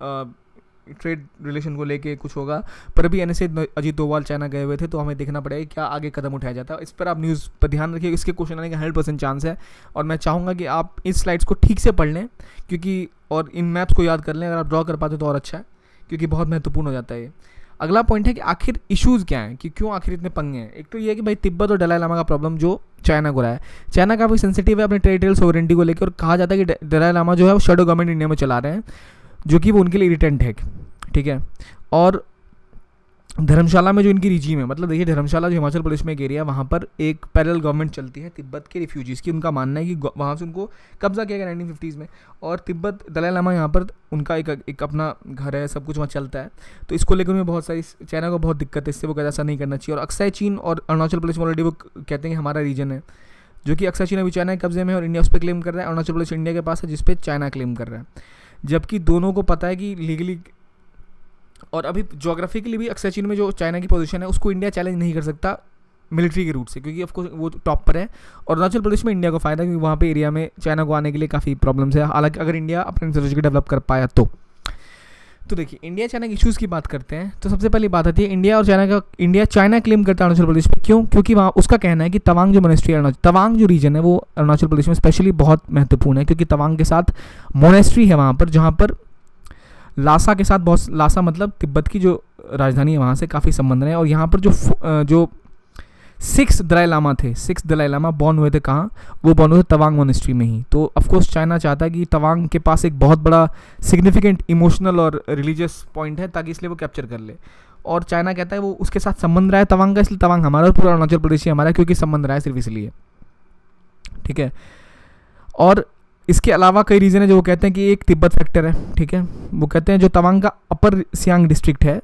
ट्रेड रिलेशन को लेके कुछ होगा, पर अभी NSA अजीत डोवाल चाइना गए हुए थे, तो हमें देखना पड़ेगा क्या आगे कदम उठाया जाता है। इस पर आप न्यूज़ पर ध्यान रखिए, इसके क्वेश्चन आने का 100% चांस है, और मैं चाहूँगा कि आप इस स्लाइड्स को ठीक से पढ़ लें, क्योंकि और इन मैप्स को याद कर लें। अगर आप ड्रॉ कर पाते तो और अच्छा है, क्योंकि बहुत महत्वपूर्ण हो जाता है ये। अगला पॉइंट है कि आखिर इश्यूज़ क्या हैं, कि क्यों आखिर इतने पंगे हैं। एक तो ये है कि भाई तिब्बत और दलाई लामा का प्रॉब्लम जो चाइना को रहा है। चाइना काफ़ी सेंसिटिव है अपने टेरिटोरियल सोवरेंटी को लेकर, और कहा जाता है कि दलाई लामा जो है वो शेडो गवर्नमेंट इंडिया में चला रहे हैं, जो कि वो उनके लिए इरिटेंट है, ठीक है। और धर्मशाला में जो इनकी रिजीम है, मतलब देखिए धर्मशाला जो हिमाचल प्रदेश में एक एरिया है, वहाँ पर एक पैरेलल गवर्नमेंट चलती है तिब्बत के रिफ्यूजीज़ की। उनका मानना है कि वहाँ से उनको कब्जा किया गया 1950s में, और तिब्बत दलाई लामा यहाँ पर उनका एक अपना घर है, सब कुछ वहाँ चलता है। तो इसको लेकर उन्हें बहुत सारी चाइना को बहुत दिक्कत है, इससे वो कहता ऐसा नहीं करना चाहिए। और अक्साई चीन और अरुणाचल प्रदेश में ऑलरेडी वो कहते हैं कि हमारा रीजन है, जो कि अक्साई चीन अभी चाइना के कब्जे में है और इंडिया उस पर क्लेम कर रहा है। अरुणाचल प्रदेश इंडिया के पास है, जिस पे चाइना क्लेम कर रहा है। जबकि दोनों को पता है कि लीगली और अभी ज्योग्राफिकली भी अक्सर चीन में जो चाइना की पोजीशन है उसको इंडिया चैलेंज नहीं कर सकता मिलिट्री के रूट से, क्योंकि ऑफकोर्स वो टॉप पर है। और अरुणाचल प्रदेश में इंडिया को फ़ायदा है क्योंकि वहाँ पे एरिया में चाइना को आने के लिए काफ़ी प्रॉब्लम्स है, हालांकि अगर इंडिया अपने इंफ्रास्ट्रक्चर डेवलप कर पाया तो देखिए इंडिया चाइना के इशूज़ की बात करते हैं। तो सबसे पहली बात आती है इंडिया चाइना क्लेम करता है अरुणाचल प्रदेश में। क्यों? क्योंकि वहाँ उसका कहना है कि तवांग जो मोनेस्ट्री है, तवांग जो रीजन है वो अरुणाचल प्रदेश में स्पेशली बहुत महत्वपूर्ण है, क्योंकि तवांग के साथ मोनेस्ट्री है वहाँ पर, जहाँ पर लासा के साथ बहुत, लासा मतलब तिब्बत की जो राजधानी है, वहाँ से काफ़ी संबंध है। और यहाँ पर जो 6 दलाई लामा थे, 6 दलाई लामा बॉर्न हुए थे कहाँ? वो बॉर्न हुए थे तवांग मोनेस्ट्री में ही। तो ऑफकोर्स चाइना चाहता है कि तवांग के पास एक बहुत बड़ा सिग्निफिकेंट इमोशनल और रिलीजियस पॉइंट है, ताकि इसलिए वो कैप्चर कर ले। और चाइना कहता है वो उसके साथ संबंध रहा है तवांग का, इसलिए तवांग हमारा और पूरा अरुणाचल प्रदेश ही हमारा, क्योंकि संबंध रहा है सिर्फ इसलिए, ठीक है। और इसके अलावा कई रीज़न है जो वो कहते हैं कि एक तिब्बत फैक्टर है, ठीक है। वो कहते हैं जो तवांग का अपर सियांग डिस्ट्रिक्ट है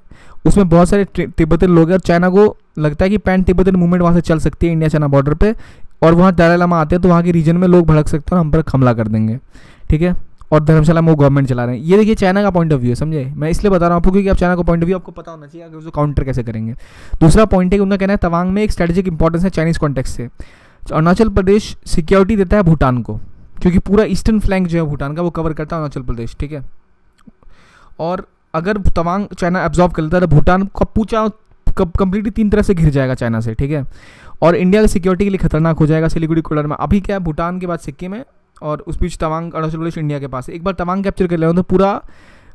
उसमें बहुत सारे तिब्बतन लोग हैं, और चाइना को लगता है कि पैन तिब्बतन मूवमेंट वहाँ से चल सकती है इंडिया चाइना बॉर्डर पे, और वहाँ दलाई लामा आते हैं तो वहाँ के रीजन में लोग भड़क सकते हैं और हम पर हमला कर देंगे, ठीक है। और धर्मशाला में वो गवर्नमेंट चला रहे हैं। ये देखिए चाइना का पॉइंट ऑफ व्यू है, समझे। मैं इसलिए बता रहा हूँ आपको क्योंकि आप चाइना का पॉइंट ऑफ व्यू आपको पता होना चाहिए अगर उसको काउंटर कैसे करेंगे। दूसरा पॉइंट है कि उनका कहना है तवांग में एक स्ट्रेटेजिक इंपॉर्टेंस है चाइनीज कॉन्टेक्स्ट से। अरुणाचल प्रदेश सिक्योरिटी देता है भूटान को, क्योंकि पूरा ईस्टर्न फ्लैंक जो है भूटान का वो कवर करता है अरुणाचल प्रदेश, ठीक है। और अगर तवांग चाइना एब्जॉर्व कर लेता है तो भूटान का पूछा कंप्लीटली 3 तरफ से घिर जाएगा चाइना से, ठीक है। और इंडिया की सिक्योरिटी के लिए खतरनाक हो जाएगा सिलीगुड़ी कॉरिडोर में। अभी क्या है, भूटान के बाद सिक्किम है और उस बीच तवांग, अरुणाचल प्रदेश इंडिया के पास है। एक बार तवांग कैप्चर कर लेंगे तो पूरा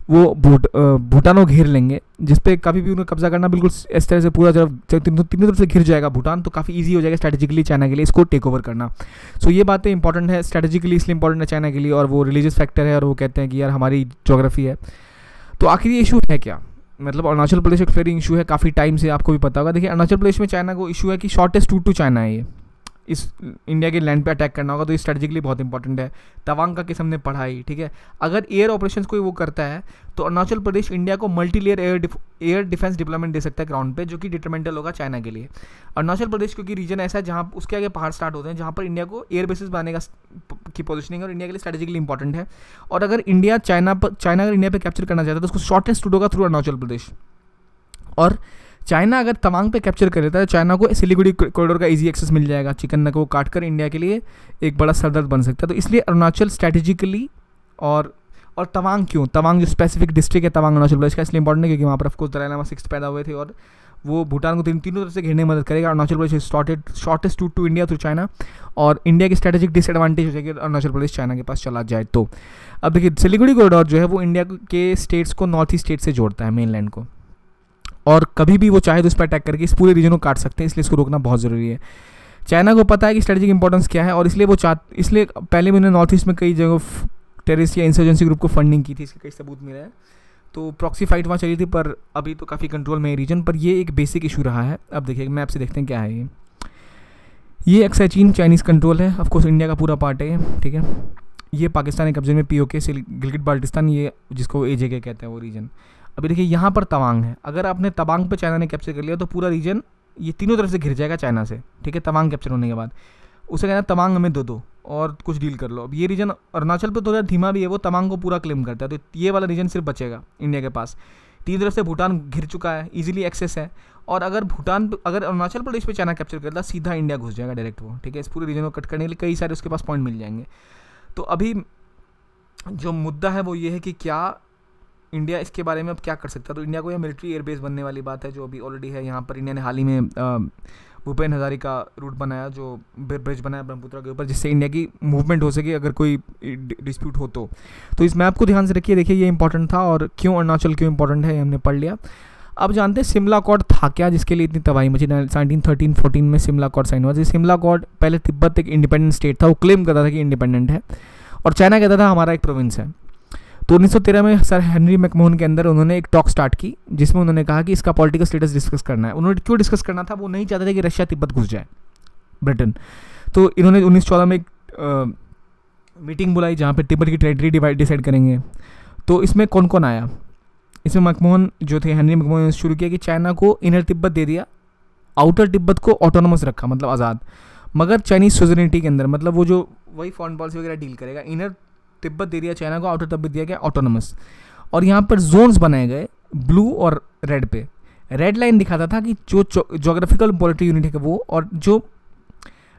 वो भूटान को घेर लेंगे, जिसपे कभी भी उन्हें कब्जा करना बिल्कुल इस तरह से पूरा तीनों तरफ से घिर जाएगा भूटान, तो काफ़ी ईजी हो जाएगा स्ट्रैटेजिकली चाइना के लिए इसको टेक ओवर करना। सो ये बातें इंपॉर्टेंट है स्ट्रैटेजिकली, इसलिए इंपॉर्टेंट है चाइना के लिए। और वो रिलीजियस फैक्टर है और वो कहते हैं कि यार हमारी ज्योग्राफी है। तो आखिर ये इशू है क्या? मतलब अरुणाचल प्रदेश एक फ्लेरिंग इशू है काफ़ी टाइम से, आपको भी पता होगा। देखिए अरुणाचल प्रदेश में चाइना को इशू है कि शॉर्टेस्ट रूट टू चाइना है ये, इस इंडिया के लैंड पे अटैक करना होगा, तो ये स्ट्रेटेजिकली बहुत इंपॉर्टेंट है। तवांग का केस हमने पढ़ा ही, ठीक है। अगर एयर ऑपरेशंस कोई वो करता है तो अरुणाचल प्रदेश इंडिया को multi layer air defence deployment दे सकता है ग्राउंड पे, जो कि डिटरमेंटल होगा चाइना के लिए। अरुणाचल प्रदेश क्योंकि रीजन ऐसा है जहाँ उसके आगे पहाड़ स्टार्ट होते हैं, जहाँ पर इंडिया को एयर बेसिस बनाने की पोजिशनिंग और इंडिया के लिए स्ट्रेटेजिकली इंपॉर्टेंट है। और अगर चाइना अगर इंडिया पे कैप्चर करना चाहता है तो उसको शॉर्टेस्ट रूट होगा थ्रू अरुणाचल प्रदेश। और चाइना अगर तवांग पे कैप्चर कर लेता है तो चाइना को सिलीगुड़ी कॉरिडोर का इजी एक्सेस मिल जाएगा, चिकन नक को काट कर इंडिया के लिए एक बड़ा सरदर्द बन सकता है। तो इसलिए अरुणाचल स्ट्रैटेजिकली और तवांग क्यों, तवांग जो स्पेसिफिक डिस्ट्रिक्ट है तवांग अरुणाचल प्रदेश का, इसलिए इंपॉर्टेंट है क्योंकि वहाँ पर ऑफकोर्स दलाई लामा 6 पैदा हुए थे और वो भूटान को तीनों तरफ से घेरने में मदद करेगा। Arunachal Pradesh shortest route to India through China, और इंडिया की स्ट्रैटेजिक डिसएडवांटेज हो जाएगी अरुणाचल प्रदेश चाइना के पास चला जाए तो। अब देखिए सिलीगुड़ी कॉरिडोर जो है वो इंडिया के स्टेट्स को नॉर्थ ईस्ट स्टेट से जोड़ता है, मेनलैंड को, और कभी भी वो चाहे तो इस पर अटैक करके इस पूरे रीजन को काट सकते हैं, इसलिए इसको रोकना बहुत ज़रूरी है। चाइना को पता है कि स्ट्रेटेजिक इंपॉर्टेंस क्या है, और इसलिए इसलिए पहले भी उन्होंने नॉर्थ ईस्ट में कई जगह टेररिस्ट या इंसर्जेंसी ग्रुप को फंडिंग की थी, इसके कई सबूत मिले हैं। तो प्रॉक्सी फाइट वहाँ चली थी, पर अभी तो काफ़ी कंट्रोल में है रीजन, पर ये एक बेसिक इशू रहा है। अब देखिए मैप से देखते हैं क्या है ये अक्सर चीन चाइनीज़ कंट्रोल है, ऑफकोर्स इंडिया का पूरा पार्ट है ये, ठीक है। ये पाकिस्तानी कब्जे में POK से गिलगित बाल्टिस्तान, ये जिसको AJK कहते हैं वो रीजन। अभी देखिए यहाँ पर तवांग है, अगर आपने तवांग पे चाइना ने कैप्चर कर लिया तो पूरा रीजन ये तीनों तरफ से घिर जाएगा चाइना से, ठीक है। तवांग कैप्चर होने के बाद उसे कहना तवांग हमें दो और कुछ डील कर लो। अब ये रीजन अरुणाचल पे थोड़ा धीमा भी है, वो तवांग को पूरा क्लेम करता है, तो ये वाला रीजन सिर्फ बचेगा इंडिया के पास। तीन तरफ से भूटान घिर चुका है, इजीली एक्सेस है, और अगर अरुणाचल प्रदेश पे चाइना कैप्चर करता सीधा इंडिया घुस जाएगा डायरेक्ट वो, ठीक है। इस पूरे रीजन को कट करने के लिए कई सारे उसके पास पॉइंट मिल जाएंगे। तो अभी जो मुद्दा है वो ये है कि क्या इंडिया इसके बारे में अब क्या कर सकता है। तो इंडिया को यह मिलिट्री एयरबेस बनने वाली बात है जो अभी ऑलरेडी है यहाँ पर। इंडिया ने हाल ही में भूपेन हजारिका रूट बनाया, जो ब्रिज बनाया ब्रह्मपुत्र के ऊपर, जिससे इंडिया की मूवमेंट हो सके अगर कोई डिस्प्यूट हो तो इस मैप को ध्यान से रखिए। देखिए ये इंपॉर्टेंट था, और क्यों अरुणाचल क्यों इंपॉर्टेंट है ये हमने पढ़ लिया। अब जानते हैं सिमला अकॉर्ड था क्या जिसके लिए इतनी तबाही मची। 1913-14 में सिमला अकॉर्ड साइन हुआ। सिमला अकॉर्ड पहले तिब्बत एक इंडिपेंडेंट स्टेट था, वो क्लेम करता था कि इंडिपेंडेंट है, और चाइना कहता था हमारा एक प्रोविंस है। तो 1913 में सर हेनरी मैकमोहन के अंदर उन्होंने एक टॉक स्टार्ट की, जिसमें उन्होंने कहा कि इसका पॉलिटिकल स्टेटस डिस्कस करना है। उन्होंने क्यों डिस्कस करना था, वो नहीं चाहते थे कि रशिया तिब्बत घुस जाए ब्रिटेन। तो इन्होंने 1914 में एक मीटिंग बुलाई जहाँ पे तिब्बत की टेरिटरी डिसाइड करेंगे। तो इसमें कौन कौन आया, इसमें मैकमोहन जो थे, हेनरी मैकमोहन ने शुरू किया कि चाइना को इनर तिब्बत दे दिया, आउटर तिब्बत को ऑटोनोमस रखा, मतलब आज़ाद, मगर चाइनीज सोजनिटी के अंदर, मतलब वो जो वही फॉरेन पॉलिसी वगैरह डील करेगा। इनर तिब्बत दे दिया चाइना को, आउटर तिब्बत दिया गया ऑटोनमस। और यहाँ पर जोन्स बनाए गए ब्लू और रेड पे। रेड लाइन दिखाता था कि जो जोग्राफिकल पॉलिटिकल यूनिट है वो, और जो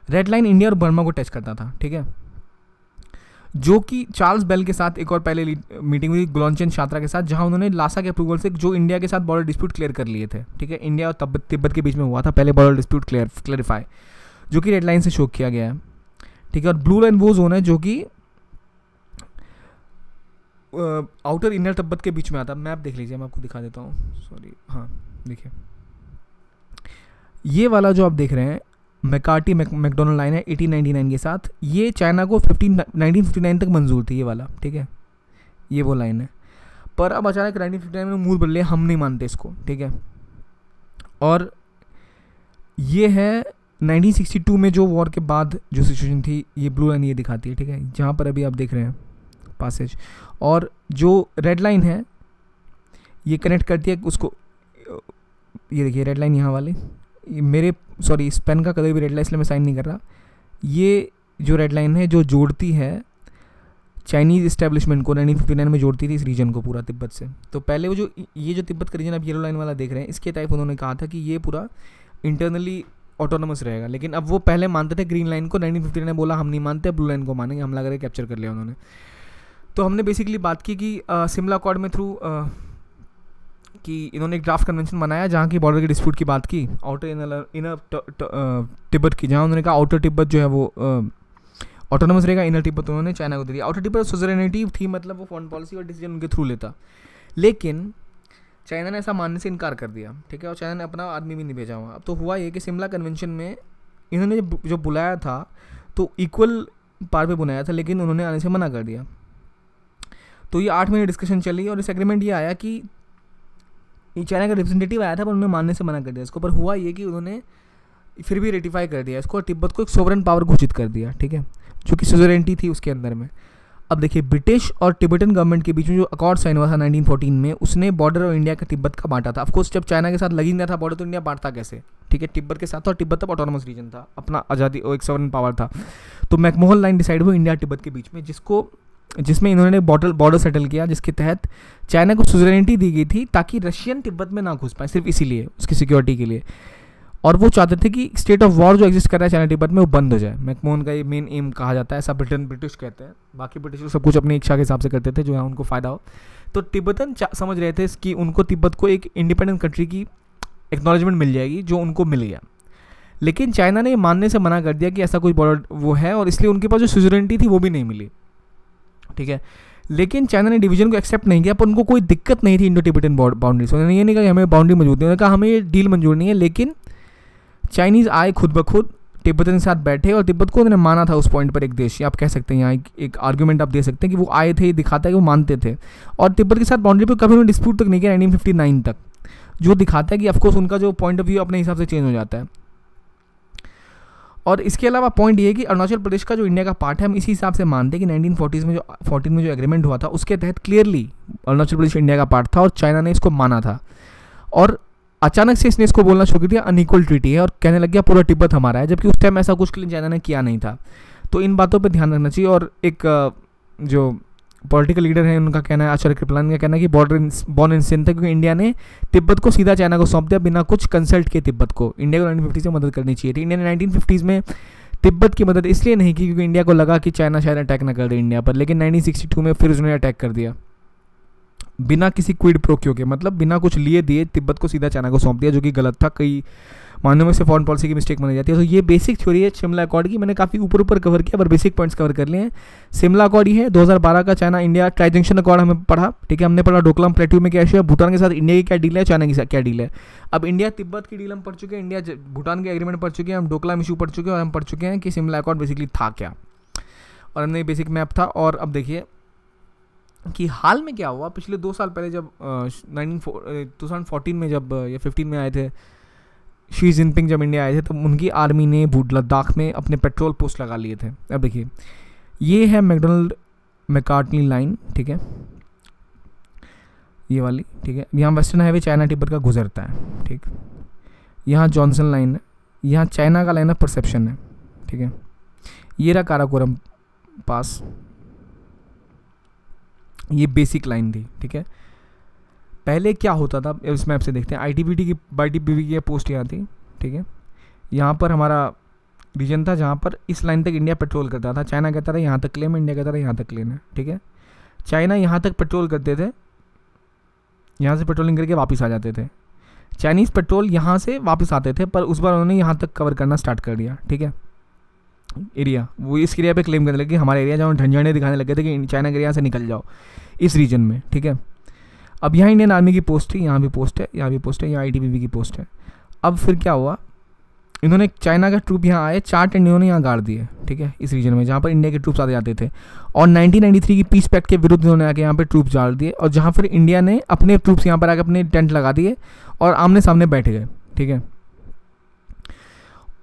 रेड लाइन इंडिया और बर्मा को टच करता था, ठीक है, जो कि चार्ल्स बेल के साथ एक और पहले मीटिंग हुई गुलौचन छात्रा के साथ, जहां उन्होंने लासा के अप्रूवल से जो इंडिया के साथ बॉर्डर डिस्प्यूट क्लियर कर लिए थे, ठीक है, इंडिया और तिब्बत के बीच में हुआ था पहले बॉर्डर डिस्प्यूट क्लियरिफाई, जो कि रेड लाइन से शो किया गया है, ठीक है। और ब्लू लाइन वो जोन है जो कि आउटर इनर तिब्बत के बीच में आता है। मैप देख लीजिए, मैं आपको दिखा देता हूँ, सॉरी, हाँ देखिए ये वाला जो आप देख रहे हैं मैकार्टी मैकडोनल्ड लाइन है 1899 के साथ, ये चाइना को 1959 तक मंजूर थी ये वाला, ठीक है, ये वो लाइन है। पर अब अचानक 1959 में मूल बदले, हम नहीं मानते इसको, ठीक है। और ये है 1962 में जो वॉर के बाद जो सिचुएशन थी, ये ब्लू लाइन ये दिखाती है, ठीक है, जहाँ पर अभी आप देख रहे हैं पासेज। और जो रेड लाइन है ये कनेक्ट करती है उसको, ये देखिए रेड लाइन यहाँ वाली, मेरे सॉरी इस पेन का कलर भी रेड लाइन इसलिए मैं साइन नहीं कर रहा। ये जो रेड लाइन है जो जोड़ती है चाइनीज़ इस्टेब्लिशमेंट को 1959 में जोड़ती थी इस रीजन को पूरा तिब्बत से। तो पहले वो जो ये जो तिब्बत का रीजन आप येलो लाइन वाला देख रहे हैं, इसके टाइप उन्होंने कहा था कि ये पूरा इंटरनली ऑटोनमस रहेगा, लेकिन अब वो पहले मानते थे ग्रीन लाइन को, 1959 ने बोला हम नहीं मानते, ब्लू लाइन को मानेंगे, हमला करके कैप्चर कर लिया उन्होंने। तो हमने बेसिकली बात की कि शिमला अकॉर्ड में थ्रू कि इन्होंने एक ड्राफ्ट कन्वेंशन बनाया जहाँ की बॉर्डर की डिस्प्यूट की बात की, आउटर इनर तिब्बत की, जहाँ उन्होंने कहा आउटर तिब्बत जो है वो ऑटोनमस रहेगा, इनर तिब्बत उन्होंने चाइना को दे दिया। आउटर तिब्बत सुजरेनिटी थी, मतलब वो फॉरेन पॉलिसी और डिसीजन उनके थ्रू लेता, लेकिन चाइना ने ऐसा मानने से इनकार कर दिया, ठीक है, और चाइना ने अपना आदमी भी नहीं भेजा हुआ। अब तो हुआ ये कि शिमला कन्वेंशन में इन्होंने जो बुलाया था तो इक्वल पार पे बुलाया था, लेकिन उन्होंने आने से मना कर दिया। तो ये 8 महीने डिस्कशन चली और इस एग्रीमेंट ये आया कि चाइना का रिप्रेजेंटेटिव आया था पर उन्होंने मानने से मना कर दिया इसको। पर हुआ ये कि उन्होंने फिर भी रेटिफाई कर दिया इसको और तिब्बत को एक सोवरेन पावर घोषित कर दिया, ठीक है, जो कि सुजरेनिटी थी उसके अंदर में। अब देखिए ब्रिटिश और तिब्बतन गवर्नमेंट के बीच में जो अकॉर्ड साइन हुआ था 1914 में, उसने बॉर्डर और इंडिया का तिब्बत का बांटा था। ऑफकोर्स जब चाइना के साथ लगी नहीं था बॉर्डर तो इंडिया बांटता कैसे, ठीक है, तिब्बत के साथ था और तिब्बत तब ऑटोनमस रीजन था, अपना आज़ादी और एक सोवरेन पावर था। तो मैकमोहन लाइन डिसाइड हुई इंडिया तिब्बत के बीच में, जिसमें इन्होंने बॉर्डर सेटल किया, जिसके तहत चाइना को सुजरेनिटी दी गई थी ताकि रशियन तिब्बत में ना घुस पाए, सिर्फ इसीलिए उसकी सिक्योरिटी के लिए। और वो चाहते थे कि स्टेट ऑफ वॉर जो एग्जिस्ट कर रहा है चाइना तिब्बत में वो बंद हो जाए। मैकमोहन का ये मेन एम कहा जाता है, ऐसा ब्रिटिश कहते हैं, बाकी ब्रिटिश सब कुछ अपनी इच्छा के हिसाब से करते थे जो है उनको फ़ायदा हो। तो तिब्बतन समझ रहे थे कि उनको तिब्बत को एक इंडिपेंडेंट कंट्री की एक्नॉलेजमेंट मिल जाएगी, जो उनको मिल गया। लेकिन चाइना ने मानने से मना कर दिया कि ऐसा कोई बॉर्डर वो है, और इसलिए उनके पास जो सुजरेनिटी थी वो भी नहीं मिली, ठीक है। लेकिन चाइना ने डिवीजन को एक्सेप्ट नहीं किया, पर उनको कोई दिक्कत नहीं थी इंडो तिब्बतन बाउंड्रीज। उन्होंने ये नहीं कहा कि हमें बाउंड्री मौजूद नहीं, उन्होंने कहा हमें ये डील मंजूर नहीं है। लेकिन चाइनीज़ आए खुद ब खुद तिब्बतन के साथ बैठे और तिब्बत को उन्होंने माना था उस पॉइंट पर एक देश, आप कह सकते हैं, यहाँ एक आर्ग्यूमेंट आप दे सकते हैं कि वो आए थे, ये दिखाता है कि वो मानते थे। और तिब्बत के साथ बाउंड्री पर कभी उन्होंने डिस्प्यूट तक नहीं किया 1959 तक, जो दिखाता है कि ऑफकोर्स उनका जो पॉइंट ऑफ व्यू अपने हिसाब से चेंज हो जाता है। और इसके अलावा पॉइंट ये है कि अरुणाचल प्रदेश का जो इंडिया का पार्ट है, हम इसी हिसाब से मानते हैं कि 1940 में जो 14 में जो एग्रीमेंट हुआ था उसके तहत क्लियरली अरुणाचल प्रदेश इंडिया का पार्ट था और चाइना ने इसको माना था। और अचानक से इसने इसको बोलना शुरू कर दिया अनइक्वल ट्रीटी है और कहने लग गया पूरा तिब्बत हमारा है, जबकि उस टाइम ऐसा कुछ चाइना ने किया नहीं था। तो इन बातों पर ध्यान रखना चाहिए। और एक जो पॉलिटिकल लीडर है उनका कहना है, आचार्य कृपलानी का कहना है कि बॉर्डर बॉर्न इन सिन था, क्योंकि इंडिया ने तिब्बत को सीधा चाइना को सौंप दिया बिना कुछ कंसल्ट के। तिब्बत को इंडिया को 1950 से मदद करनी चाहिए थी। इंडिया ने 1950s में तिब्बत की मदद इसलिए नहीं की क्योंकि इंडिया को लगा कि चाइना शायद अटैक ना कर दे इंडिया पर, लेकिन 1962 में फिर उसने अटैक कर दिया बिना किसी क्विड प्रो क्यो के, मतलब बिना कुछ लिए दिए तिब्बत को सीधा चाइना को सौंप दिया, जो कि गलत था। कई मानों में से फॉरेन पॉलिसी की मिस्टेक मानी जाती है। तो ये बेसिक थ्योरी है शिमला अकॉर्ड की, मैंने काफ़ी ऊपर कवर किया पर बेसिक पॉइंट्स कवर कर लिए हैं। शिमला अकॉर्ड ही है 2012 का China India tri junction accord हमें पढ़ा, ठीक है, हमने पढ़ा डोकलाम प्लेट्यू में क्या इशू है, भूटान के साथ इंडिया की क्या डील है, चाइना के साथ क्या डील है। अब इंडिया तिब्बत की डील हम पढ़ चुके हैं, इंडिया भूटान के एग्रीमेंट पढ़ चुके हैं, हम डोकलाम इशू पढ़ चुके हैं और हम पढ़ चुके हैं कि शिमला अकॉर्ड बेसिकली था क्या, और हमने बेसिक मैप था। और अब देखिए कि हाल में क्या हुआ, पिछले 2 साल पहले जब 2014 में जब या 15 में आए थे शी जिनपिंग, जब इंडिया आए थे तो उनकी आर्मी ने लद्दाख में अपने पेट्रोल पोस्ट लगा लिए थे। अब देखिए ये है मैकडोनल्ड मैकार्टनी लाइन, ठीक है, ये वाली, ठीक है, यहाँ वेस्टर्न हाईवे चाइना तिब्बत का गुजरता है, ठीक, यहाँ जॉनसन लाइन है, यहाँ चाइना का लाइन ऑफ परसेप्शन है, ठीक है, ये रहा काराकोरम पास, ये बेसिक लाइन थी, ठीक है। पहले क्या होता था इस मैप से देखते हैं, ITBP की पोस्ट यहाँ थी, ठीक है। यहाँ पर हमारा रीजन था जहाँ पर इस लाइन तक इंडिया पेट्रोल करता था। चाइना कहता था यहाँ तक क्लेम, इंडिया कहता था यहाँ तक क्लेम है, ठीक है। चाइना यहाँ तक पेट्रोल करते थे, यहाँ से पेट्रोलिंग करके वापस आ जाते थे। चाइनीज़ पेट्रोल यहाँ से वापस आते थे, पर उस बार उन्होंने यहाँ तक कवर करना स्टार्ट कर दिया, ठीक है। एरिया वो इस एरिया पे क्लेम करने लगे, हमारा एरिया, जहाँ झंझाने दिखाने लगे थे कि चाइना के एरिया से निकल जाओ इस रीजन में, ठीक है। अब यहाँ इंडियन आर्मी की पोस्ट थी, यहाँ भी पोस्ट है, यहाँ भी पोस्ट है, यहाँ ITBP की पोस्ट है। अब फिर क्या हुआ, इन्होंने चाइना का ट्रूप यहाँ आए, 4 टेंट इन्होंने यहाँ गाड़ दिए, ठीक है, इस रीजन में जहाँ पर इंडिया के ट्रूप्स आते जाते थे। और 1993 की पीस पैक्ट के विरुद्ध इन्होंने आके यहाँ पे ट्रूप्स डाल दिए, और जहाँ फिर इंडिया ने अपने ट्रूप्स यहाँ पर आके अपने टेंट लगा दिए और आमने सामने बैठ गए, ठीक है।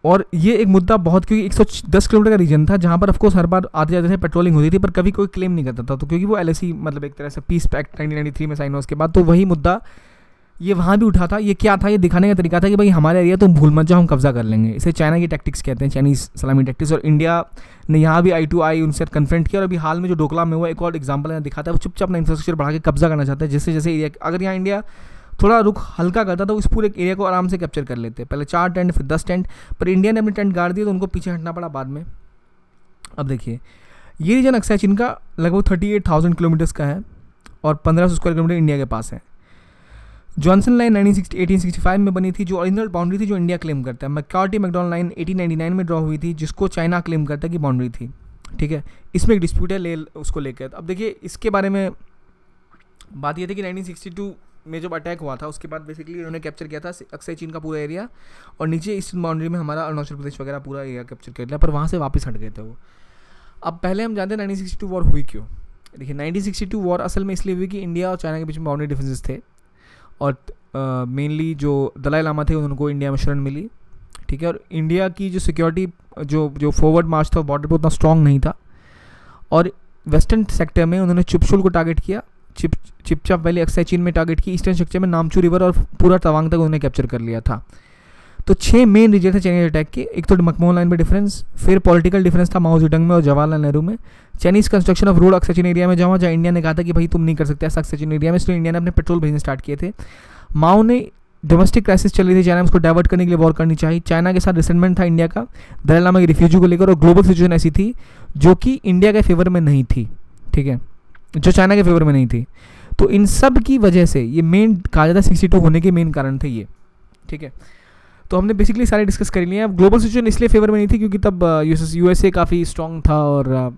और ये एक मुद्दा बहुत, क्योंकि 110 किलोमीटर का रीजन था जहाँ पर ऑफकोर्स हर बार आते जाते थे, पेट्रोलिंग होती थी, पर कभी कोई क्लेम नहीं करता था। तो क्योंकि वो LAC मतलब एक तरह से पीस पैक्ट 1993 में साइन हुआ उसके बाद, तो वही मुद्दा ये वहाँ भी उठा था। ये क्या था, ये दिखाने का तरीका था कि भाई हमारा एरिया तुम भूल मत जाओ, हम कब्जा कर लेंगे। इसे चाइना की टैक्टिक्स कहते हैं, चाइनीज़ सलामी टैक्टिक्स। और इंडिया ने यहाँ भी आई टू आई उनसे कन्फ्रंट किया। और अभी हाल में जो डोकलाम में हुआ एक और एग्जाम्पल यहाँ दिखाता है, वो चुपचाप अपना इंफ्रास्ट्रक्चर बढ़ा के कब्जा करना चाहता है। जैसे जैसे एरिया, अगर यहाँ इंडिया थोड़ा रुख हल्का करता तो इस पूरे एरिया को आराम से कैप्चर कर लेते। पहले 4 टेंट, फिर 10 टेंट, पर इंडिया ने अपने टेंट गाड़ दिए तो उनको पीछे हटना पड़ा बाद में। अब देखिए, ये रीजन अक्सर चीन का लगभग 38,000 किलोमीटर्स का है और 1500 स्क्वायर किलोमीटर इंडिया के पास है। जॉनसन लाइन 1865 में बनी थी, जो ओरिजिनल बाउंड्री थी जो इंडिया क्लेम करता है। मैककार्टी मैकडॉनल्ड लाइन 1899 में ड्रॉ हुई थी, जिसको चाइना क्लेम करता है कि बाउंड्री थी, ठीक है। इसमें एक डिस्प्यूट है उसको लेकर। अब देखिए, इसके बारे में बात ये थी कि 1962 में जब अटैक हुआ था उसके बाद बेसिकली उन्होंने कैप्चर किया था अक्सर चीन का पूरा एरिया, और नीचे ईस्टर्न बाउंड्री में हमारा अरुणाचल प्रदेश वगैरह पूरा एरिया कैप्चर कर लिया, पर वहाँ से वापस हट गए थे वो। अब पहले हम जानते हैं 1962 वॉर हुई क्यों। देखिए, 1962 वॉर असल में इसलिए हुई कि इंडिया और चाइना के बीच में बाउंड्री डिफरेंसेस थे, और मेनली जो दलाई लामा थे उनको इंडिया में शरण मिली, ठीक है। और इंडिया की जो सिक्योरिटी जो फॉरवर्ड मार्च था बॉर्डर पर उतना स्ट्रॉन्ग नहीं था, और वेस्टर्न सेक्टर में उन्होंने चुपशुल को टारगेट किया, चिपचाप वैली अक्सर चीन में टारगेट की, ईस्टर्न सेक्टर में नामचू रिवर और पूरा तवांग तक उन्होंने कैप्चर कर लिया था। तो 6 मेन रीजन थे चाइनीज अटैक के। एक तो मकमोहन लाइन में डिफरेंस, फिर पॉलिटिकल डिफरेंस था माओ जेडंग में और जवाहरलाल नेहरू में, चाइनीज कंस्ट्रक्शन ऑफ रोड अक्सर चीन एरिया में जहाँ इंडिया ने कहा था कि भाई तुम नहीं कर सकते ऐसा अक्सर चीन एरिया में, इसलिए इंडिया ने अपने पेट्रोल भेजने स्टार्ट किए थे। माओ ने डोमेस्टिक क्राइसिस चल रही थी चाइना में, उसको डाइवर्ट करने के लिए वॉर करनी चाहिए। चाइना के साथ रिसेंटमेंट था इंडिया का दलाई लामा के रिफ्यूजी को लेकर, और ग्लोबल सिचुएशन ऐसी थी जो कि इंडिया के फेवर में नहीं थी, ठीक है, जो चाइना के फेवर में नहीं थी। तो इन सब की वजह से ये मेन कहा जाता है 62 होने के मेन कारण थे ये, ठीक है। तो हमने बेसिकली सारे डिस्कस कर लिए। अब ग्लोबल सिचुएशन इसलिए फेवर में नहीं थी क्योंकि तब USA काफ़ी स्ट्रॉन्ग था और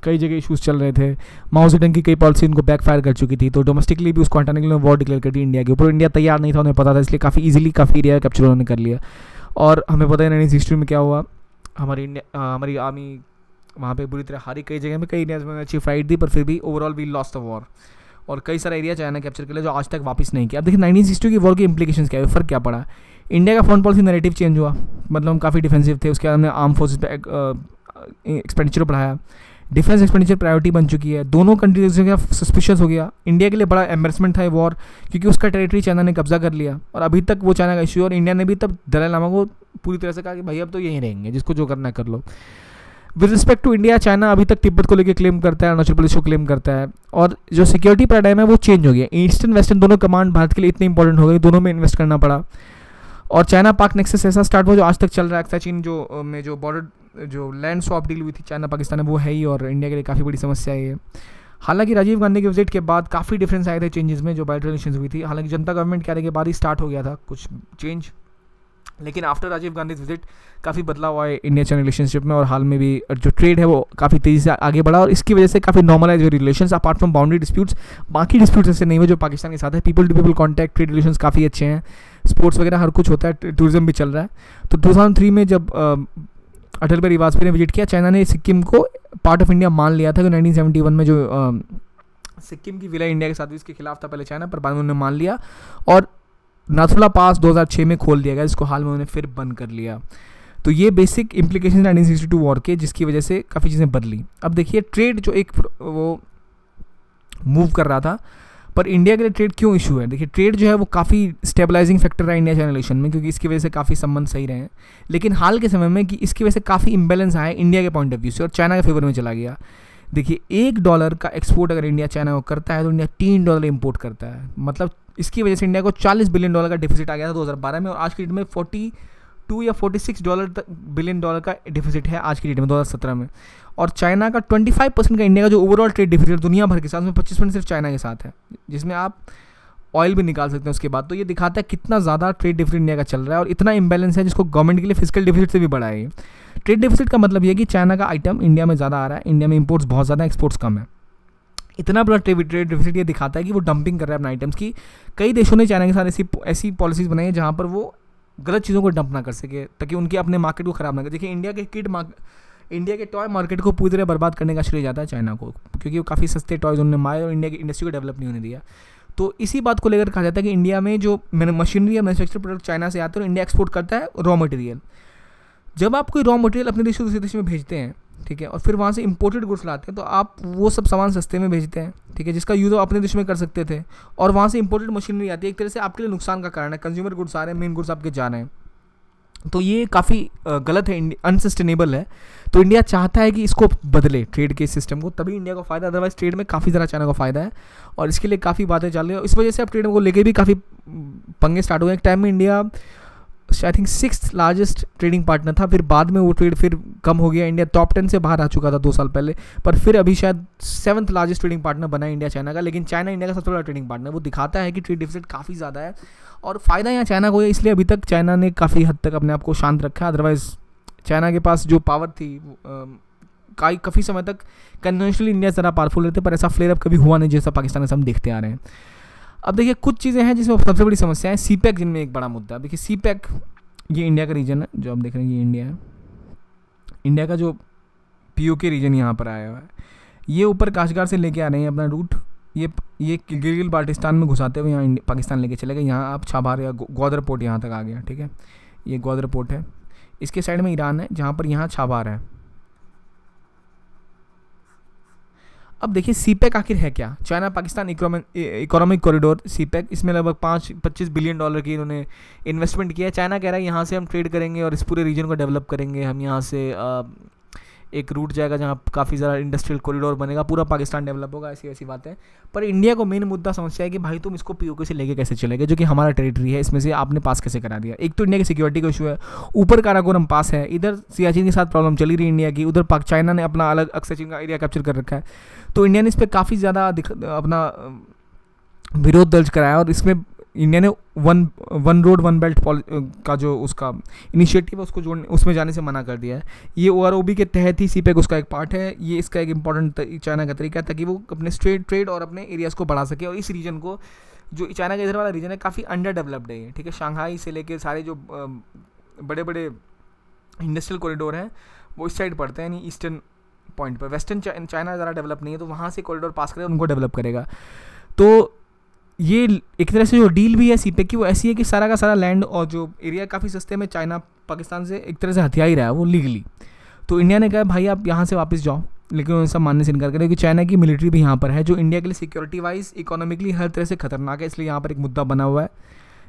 कई जगह इशूज़ चल रहे थे। माओ जेडंग की कई पॉलिसी उनको बैकफायर कर चुकी थी, तो डोमेस्टिकली भी उसको हटाने के लिए वॉर डिक्लेयर कर दी इंडिया के ऊपर। इंडिया तैयार नहीं था, उन्हें पता था, इसलिए काफ़ी ईजिली काफ़ी एरिया कैप्चर उन्होंने कर लिया। और हमें पता है 1962 में क्या हुआ, हमारी आर्मी वहाँ पे बुरी तरह हारी, कई जगह में, कई एरियाज में अच्छी फाइट दी, पर फिर भी overall we lost the war, और कई सारा एरिया चाइना कैप्चर कर लिया जो आज तक वापस नहीं किया। अब देखिए 1962 की वॉर की इंप्लीकेशंस क्या है, फ़र्क क्या पड़ा। इंडिया का फॉरेन पॉलिसी नैरेटिव चेंज हुआ, मतलब हम काफ़ी डिफेंसिव थे। उसके बाद हमने आर्म फोर्सेस पे एक्सपेंडिचर बढ़ाया, डिफेंस एक्सपेंडिचर प्रायोरिटी बन चुकी है। दोनों कंट्रीज का सस्पिशियस हो गया। इंडिया के लिए बड़ा एम्बेरसमेंट था ये वॉर, क्योंकि उसका टेरिटरी चाइना ने कब्जा कर लिया, और अभी तक वो चाइना का इशू है। और इंडिया ने भी तब दलाई लामा को पूरी तरह से कहा कि भाई अब तो यहीं रहेंगे, जिसको जो करना है कर लो। With respect to India, China अभी तक तिब्बत को लेकर क्लेम करता है, अरुणाचल प्रदेश को क्लेम करता है, और जो सिक्योरिटी पैराडाइम है वो चेंज हो गया। ईस्टर्न वेस्टर्न दोनों कमांड भारत के लिए इतनी इंपॉर्टेंट हो गई, दोनों में इन्वेस्ट करना पड़ा। और चाइना पाक नेक्सस ऐसा स्टार्ट हुआ जो आज तक चल रहा है। अक्सर चीन जो बॉर्डर जो लैंड स्वैप डील हुई थी चाइना पाकिस्तान में, वो है ही, और इंडिया के लिए काफ़ी बड़ी समस्या है ये। हालांकि राजीव गांधी के विजिट के बाद काफ़ी डिफरेंस आए थे चेंजेस में, जो बायलैटरल रिलेशंस हुई थी। हालांकि जनता गवर्नमेंट के आने के बाद ही स्टार्ट हो गया था कुछ चेंज, लेकिन आफ्टर राजीव गांधी विजिट काफ़ी बदलाव आए इंडिया चाइना रिलेशनशिप में। और हाल में भी जो ट्रेड है वो काफ़ी तेज़ी से आगे बढ़ा, और इसकी वजह से काफ़ी नॉर्मलाइज हुए relations. Apart from boundary disputes, बाकी डिस्प्यूट्स ऐसे नहीं हुए जो पाकिस्तान के साथ है। People to people contact, trade relations काफ़ी अच्छे हैं, स्पोर्ट्स वगैरह हर कुछ होता है, टूरिज्म भी चल रहा है। तो 2003 में जब अटल बिहारी वाजपेयी ने विजिट किया, चाइना ने सिक्किम को पार्ट ऑफ इंडिया मान लिया था। कि 1971 में जो सिक्किम की विलय इंडिया के साथ इसके खिलाफ था पहले चाइना, पर बाद में उन्होंने मान लिया, और नाथुला पास 2006 में खोल दिया गया, जिसको हाल में उन्होंने फिर बंद कर लिया। तो ये बेसिक इम्प्लीकेशन 1962 वॉर के, जिसकी वजह से काफ़ी चीज़ें बदली। अब देखिए, ट्रेड जो एक वो मूव कर रहा था, पर इंडिया के लिए ट्रेड क्यों इशू है। देखिए, ट्रेड जो है वो काफ़ी स्टेबलाइजिंग फैक्टर रहा इंडिया चाइना रिलेशन में, क्योंकि इसकी वजह से काफ़ी संबंध सही रहे हैं। लेकिन हाल के समय में कि इसकी वजह से काफ़ी इम्बैलेंस आया इंडिया के पॉइंट ऑफ व्यू से, और चाइना के फेवर में चला गया। देखिए $1 का एक्सपोर्ट अगर इंडिया चाइना को करता है तो इंडिया $3 इम्पोर्ट करता है। मतलब इसकी वजह से इंडिया को $40 बिलियन का डिफिसिट आ गया था 2012 में, और आज की डेट में 42 या $46 बिलियन का डिफिसिट है आज की डेट में 2017 में। और चाइना का 25% का इंडिया का जो ओवरऑल ट्रेड डिफिसिट दुनिया भर के साथ, उसमें 25% सिर्फ चाइना के साथ है, जिसमें आप ऑयल भी निकाल सकते हैं उसके बाद। तो ये दिखाता है कितना ज़्यादा ट्रेड डिफिसिट इंडिया का चल रहा है और इतना इम्बैलेंस है जिसको गवर्नमेंट के लिए फिजिकल डिफिसिट से भी बड़ा है। ट्रेड डिफिसिट का मतलब ये है कि चाइना का आइटम इंडिया में ज़्यादा आ रहा है, इंडिया में इंपोर्ट्स बहुत ज़्यादा, एक्सपोर्ट्स कम है। इतना बड़ा ट्रेड डिफिसिट ये दिखाता है कि वो डंपिंग कर रहा है अपने आइटम्स की। कई देशों ने चाइना के साथ ऐसी पॉलिसीज़ बनाई है जहाँ पर वो गलत चीज़ों को डंप ना कर सके, ताकि उनके अपने मार्केट को ख़राब ना करे। देखिए इंडिया के टॉय मार्केट को पूरी तरह बर्बाद करने का श्रेय जाता है चाइना को, क्योंकि वो काफ़ी सस्ते टॉयज़ उन्होंने मारे और इंडिया की इंडस्ट्री को डेवलप नहीं होने दिया। तो इसी बात को लेकर कहा जाता है कि इंडिया में जो मशीनरी या मैन्युफैक्चर प्रोडक्ट चाइना से आते हैं और इंडिया एक्सपोर्ट करता है रॉ मटेरियल। जब आप कोई रॉ मटेरियल अपने देश से दूसरे देश में भेजते हैं, ठीक है, और फिर वहाँ से इंपोर्टेड गुड्स लाते हैं, तो आप वो सब सामान सस्ते में भेजते हैं, ठीक है, जिसका यूज़ अपने देश में कर सकते थे, और वहाँ से इंपोर्टेड मशीनरी आती है। एक तरह से आपके लिए नुकसान का कारण है, कंज्यूमर गुड्स आ रहे हैं, मेन गुड्स आपके जा रहे हैं। तो ये काफ़ी गलत है, अनसस्टेनेबल है। तो इंडिया चाहता है कि इसको बदले ट्रेड के सिस्टम को, तभी इंडिया को फ़ायदा, अदरवाइज ट्रेड में काफ़ी ज़्यादा चाइना को फ़ायदा है, और इसके लिए काफ़ी बातें चल रही हैं। इस वजह से अब ट्रेड को लेके भी काफ़ी पंगे स्टार्ट हुए। एक टाइम में India I think 6th largest trading partner था, फिर बाद में वो ट्रेड फिर कम हो गया, इंडिया टॉप 10 से बाहर आ चुका था 2 साल पहले, पर फिर अभी शायद 7th लार्जेस्ट ट्रेडिंग पार्टनर बना है इंडिया चाइना का। लेकिन चाइना इंडिया का सबसे बड़ा ट्रेडिंग पार्टनर, वो दिखाता है कि ट्रेड डिफिसिट काफ़ी ज़्यादा है और फ़ायदा यहाँ चाइना को है। इसलिए अभी तक चाइना ने काफ़ी हद तक अपने आप को शांत रखा। अदरवाइज़ चाइना के पास जो पावर थी काफ़ी समय तक कन्वेंशनली इंडिया ज़रा पावरफुल रहते, पर ऐसा फ्लेयर अप कभी हुआ नहीं जैसा पाकिस्तान से हम देखते आ रहे हैं। अब देखिए कुछ चीज़ें हैं जिसमें सबसे बड़ी समस्या है सीपैक, जिनमें एक बड़ा मुद्दा है। देखिए सीपैक ये इंडिया का रीजन है, जो आप देख रहे हैं ये इंडिया है। इंडिया का जो पीओके रीजन यहाँ पर आया हुआ है, ये ऊपर काशगार से लेके आ रहे हैं अपना रूट, ये गिलगित बाल्टिस्तान में घुसाते हुए यहाँ पाकिस्तान लेके चले गए। यहाँ आप छाबार या ग्वादर पोर्ट यहाँ तक आ गया, ठीक है, ये ग्वादर पोर्ट है। इसके साइड में ईरान है, जहाँ पर यहाँ छाबार है। अब देखिए सीपैक आखिर है क्या? China Pakistan economic corridor CPEC, इसमें लगभग 25 बिलियन डॉलर की इन्होंने इन्वेस्टमेंट किया है। चाइना कह रहा है यहाँ से हम ट्रेड करेंगे और इस पूरे रीजन को डेवलप करेंगे। हम यहाँ से एक रूट जाएगा जहाँ काफ़ी ज़्यादा इंडस्ट्रियल कॉरिडोर बनेगा, पूरा पाकिस्तान डेवलप होगा, ऐसी ऐसी बातें। पर इंडिया को मेन मुद्दा समस्या है कि भाई तुम इसको पीओके से लेके कैसे चलेगे, जो कि हमारा टेरिटरी है, इसमें से आपने पास कैसे करा दिया। एक तो इंडिया की सिक्योरिटी का इशू है, ऊपर काराकोरम पास है, इधर सियाचिन के साथ प्रॉब्लम चली रही इंडिया की, उधर चाइना ने अपना अलग अक्सचिन का एरिया कैप्चर कर रखा है। तो इंडिया ने इस पर काफ़ी ज़्यादा अपना विरोध दर्ज कराया और इसमें इंडिया ने वन रोड वन बेल्ट का जो उसका इनिशिएटिव है उसको जोड़ने उसमें जाने से मना कर दिया है। ये OROB के तहत ही सीपैक उसका एक पार्ट है। ये इसका एक इंपॉर्टेंट चाइना का तरीका है ताकि वो अपने ट्रेड और अपने एरियाज़ को बढ़ा सके। और इस रीजन को, जो चाइना का इधर वाला रीजन है, काफ़ी अंडर डेवलप्ड है, ठीक है। शंघाई से लेके सारे जो बड़े बड़े इंडस्ट्रियल कॉरिडोर हैं वो इस साइड पड़ते हैं, यानी ईस्टर्न पॉइंट पर। वेस्टर्न चाइना ज़्यादा डेवलप नहीं है, तो वहाँ से कॉरिडोर पास करें उनको डेवलप करेगा। तो ये एक तरह से जो डील भी है सीपैक की वो ऐसी है कि सारा का सारा लैंड और जो एरिया काफ़ी सस्ते में चाइना पाकिस्तान से एक तरह से हथिया ही रहा है वो लीगली। तो इंडिया ने कहा भाई आप यहाँ से वापस जाओ, लेकिन उन्होंने सब मानने से इनकार करें कि चाइना की मिलिट्री भी यहाँ पर है, जो इंडिया के लिए सिक्योरिटी वाइज इकोनॉमिकली हर तरह से खतरनाक है। इसलिए यहाँ पर एक मुद्दा बना हुआ है,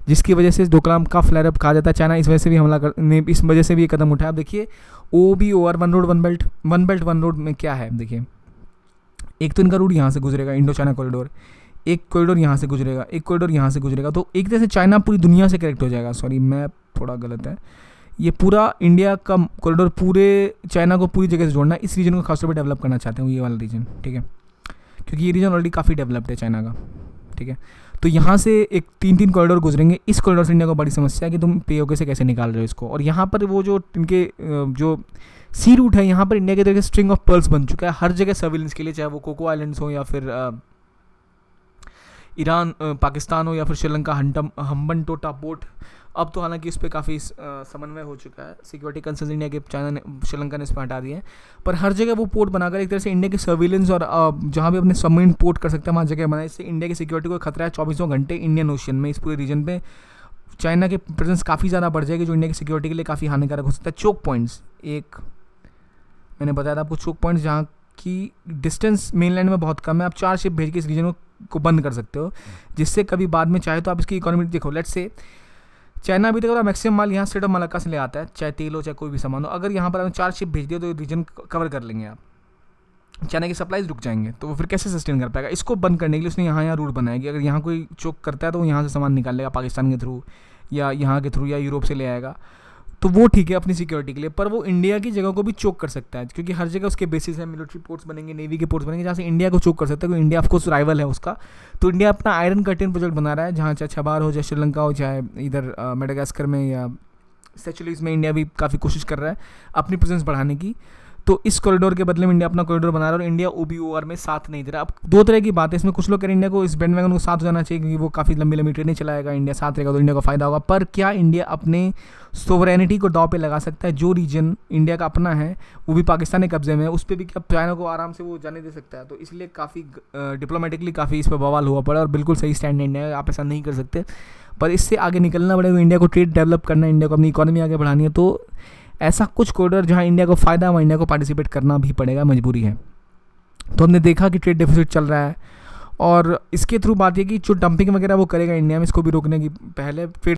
जिसकी वजह से डोकलाम का फ्लेयर अप कहा जाता है। चाइना इस वजह से भी हमला कर, इस वजह से भी ये कदम उठाया। अब देखिए OBOR one road one road में क्या है, देखिए एक तो इनका रूट यहाँ से गुजरेगा, इंडो चाइना कॉरिडोर, एक कॉरिडोर यहाँ से गुजरेगा, एक कॉरिडोर यहाँ से गुजरेगा। तो एक तरह से चाइना पूरी दुनिया से कनेक्ट हो जाएगा। सॉरी मैप थोड़ा गलत है, ये पूरा इंडिया का कॉरिडोर पूरे चाइना को पूरी जगह से जोड़ना है। इस रीजन को खासतौर पर डेवलप करना चाहते हैं, ये वाला रीजन, ठीक है, क्योंकि ये रीजन ऑलरेडी काफ़ी डेवलप्ड है चाइना का, ठीक है। तो यहाँ से एक 3 कॉरिडोर गुजरेंगे। इस कॉरिडोर से इंडिया को बड़ी समस्या है कि तुम पीओके से कैसे निकाल रहे हो इसको। और यहाँ पर वो जो इनके जो सी रूट है, यहाँ पर इंडिया के तरह स्ट्रिंग ऑफ पर्ल्स बन चुका है हर जगह सर्विलेंस के लिए, चाहे वो कोको आइलैंड्स हो या फिर ईरान पाकिस्तान हो या फिर श्रीलंका हम्बनटोटा पोर्ट। अब तो हालांकि इस पर काफ़ी समन्वय हो चुका है, सिक्योरिटी कंसर्न इंडिया के चाइना ने श्रीलंका ने इस पर हटा दिए हैं। पर हर जगह वो पोर्ट बनाकर एक तरह से इंडिया के सर्विलेंस और जहाँ भी अपने सबमरीन पोर्ट कर सकते हैं वहाँ जगह बनाए। इससे इंडिया की सिक्योरिटी को खतरा है 24 घंटे इंडियन ओशन में। इस पूरे रीजन पे चाइना की प्रेजेंस काफ़ी ज़्यादा बढ़ जाएगी, जो इंडिया की सिक्योरिटी के लिए काफ़ी हानिकारक हो सकता है। चोक पॉइंट्स, एक मैंने बताया था आपको, चोक पॉइंट्स जहाँ की डिस्टेंस मेनलैंड में बहुत कम है, आप 4 शिप भेज के इस रीजन को बंद कर सकते हो, जिससे कभी बाद में चाहे तो आप इसकी इकोनॉमी देखो। लेट्स से चाइना अभी तक मैक्सिमम माल यहाँ स्ट्रेट ऑफ मलाक्का से ले आता है, चाहे तेल हो चाहे कोई भी सामान हो। अगर यहाँ पर आपने 4 शिप भेज दिया तो रीजन कवर कर लेंगे आप, चाइना की सप्लाईज रुक जाएंगे, तो वो फिर कैसे सस्टेन कर पाएगा। इसको बंद करने के लिए उसने यहाँ रूट बनाया कि अगर यहाँ कोई चोक करता है तो वो यहाँ से सामान निकाल लेगा पाकिस्तान के थ्रू या यहाँ के थ्रू या यूरोप से ले आएगा, तो वो ठीक है अपनी सिक्योरिटी के लिए, पर वो इंडिया की जगह को भी चोक कर सकता है, क्योंकि हर जगह उसके बेसिस है, मिलिट्री पोर्ट्स बनेंगे, नेवी के पोर्ट्स बनेंगे जहाँ से इंडिया को चोक कर सकता है, क्योंकि इंडिया ऑफकोर्स राइवल है उसका। तो इंडिया अपना आयरन कर्टेन प्रोजेक्ट बना रहा है, जहाँ चाहे छबार हो, चाहे श्रीलंका हो, चाहे इधर मेडागास्कर में या सेचुरीज में इंडिया भी काफ़ी कोशिश कर रहा है अपनी प्रेजेंस बढ़ाने की। तो इस कॉरिडोर के बदले में इंडिया अपना कॉरिडोर बना रहा है और इंडिया OBOR में साथ नहीं दे रहा। अब दो तरह की बात है इसमें, कुछ लोग कह रहे हैं इंडिया को इस बैंडवैगन को साथ हो जाना चाहिए क्योंकि वो काफ़ी लंबी लंबी ट्रेनें चलाएगा, इंडिया साथ रहेगा तो इंडिया को फायदा होगा। पर क्या इंडिया अपने सोवरेनिटी को दांव पे लगा सकता है? जो रीजन इंडिया का अपना है वो भी पाकिस्तान के कब्जे में है, उस पर भी क्या चाइना को आराम से वो जाने दे सकता है? तो इसलिए काफ़ी डिप्लोमेटिकली काफ़ी इस पर बवाल हुआ पड़ा और बिल्कुल सही स्टैंड है इंडिया, आप ऐसा नहीं कर सकते। पर इससे आगे निकलना पड़ेगा, इंडिया को ट्रेड डेवलप करना है, इंडिया को अपनी इकोनॉमी आगे बढ़ानी है, तो ऐसा कुछ कॉरिडोर जहाँ इंडिया को फ़ायदा हो इंडिया को पार्टिसिपेट करना भी पड़ेगा, मजबूरी है। तो हमने देखा कि ट्रेड डेफिसिट चल रहा है और इसके थ्रू बात ये कि जो डंपिंग वगैरह वो करेगा इंडिया में, इसको भी रोकने की पहले फिर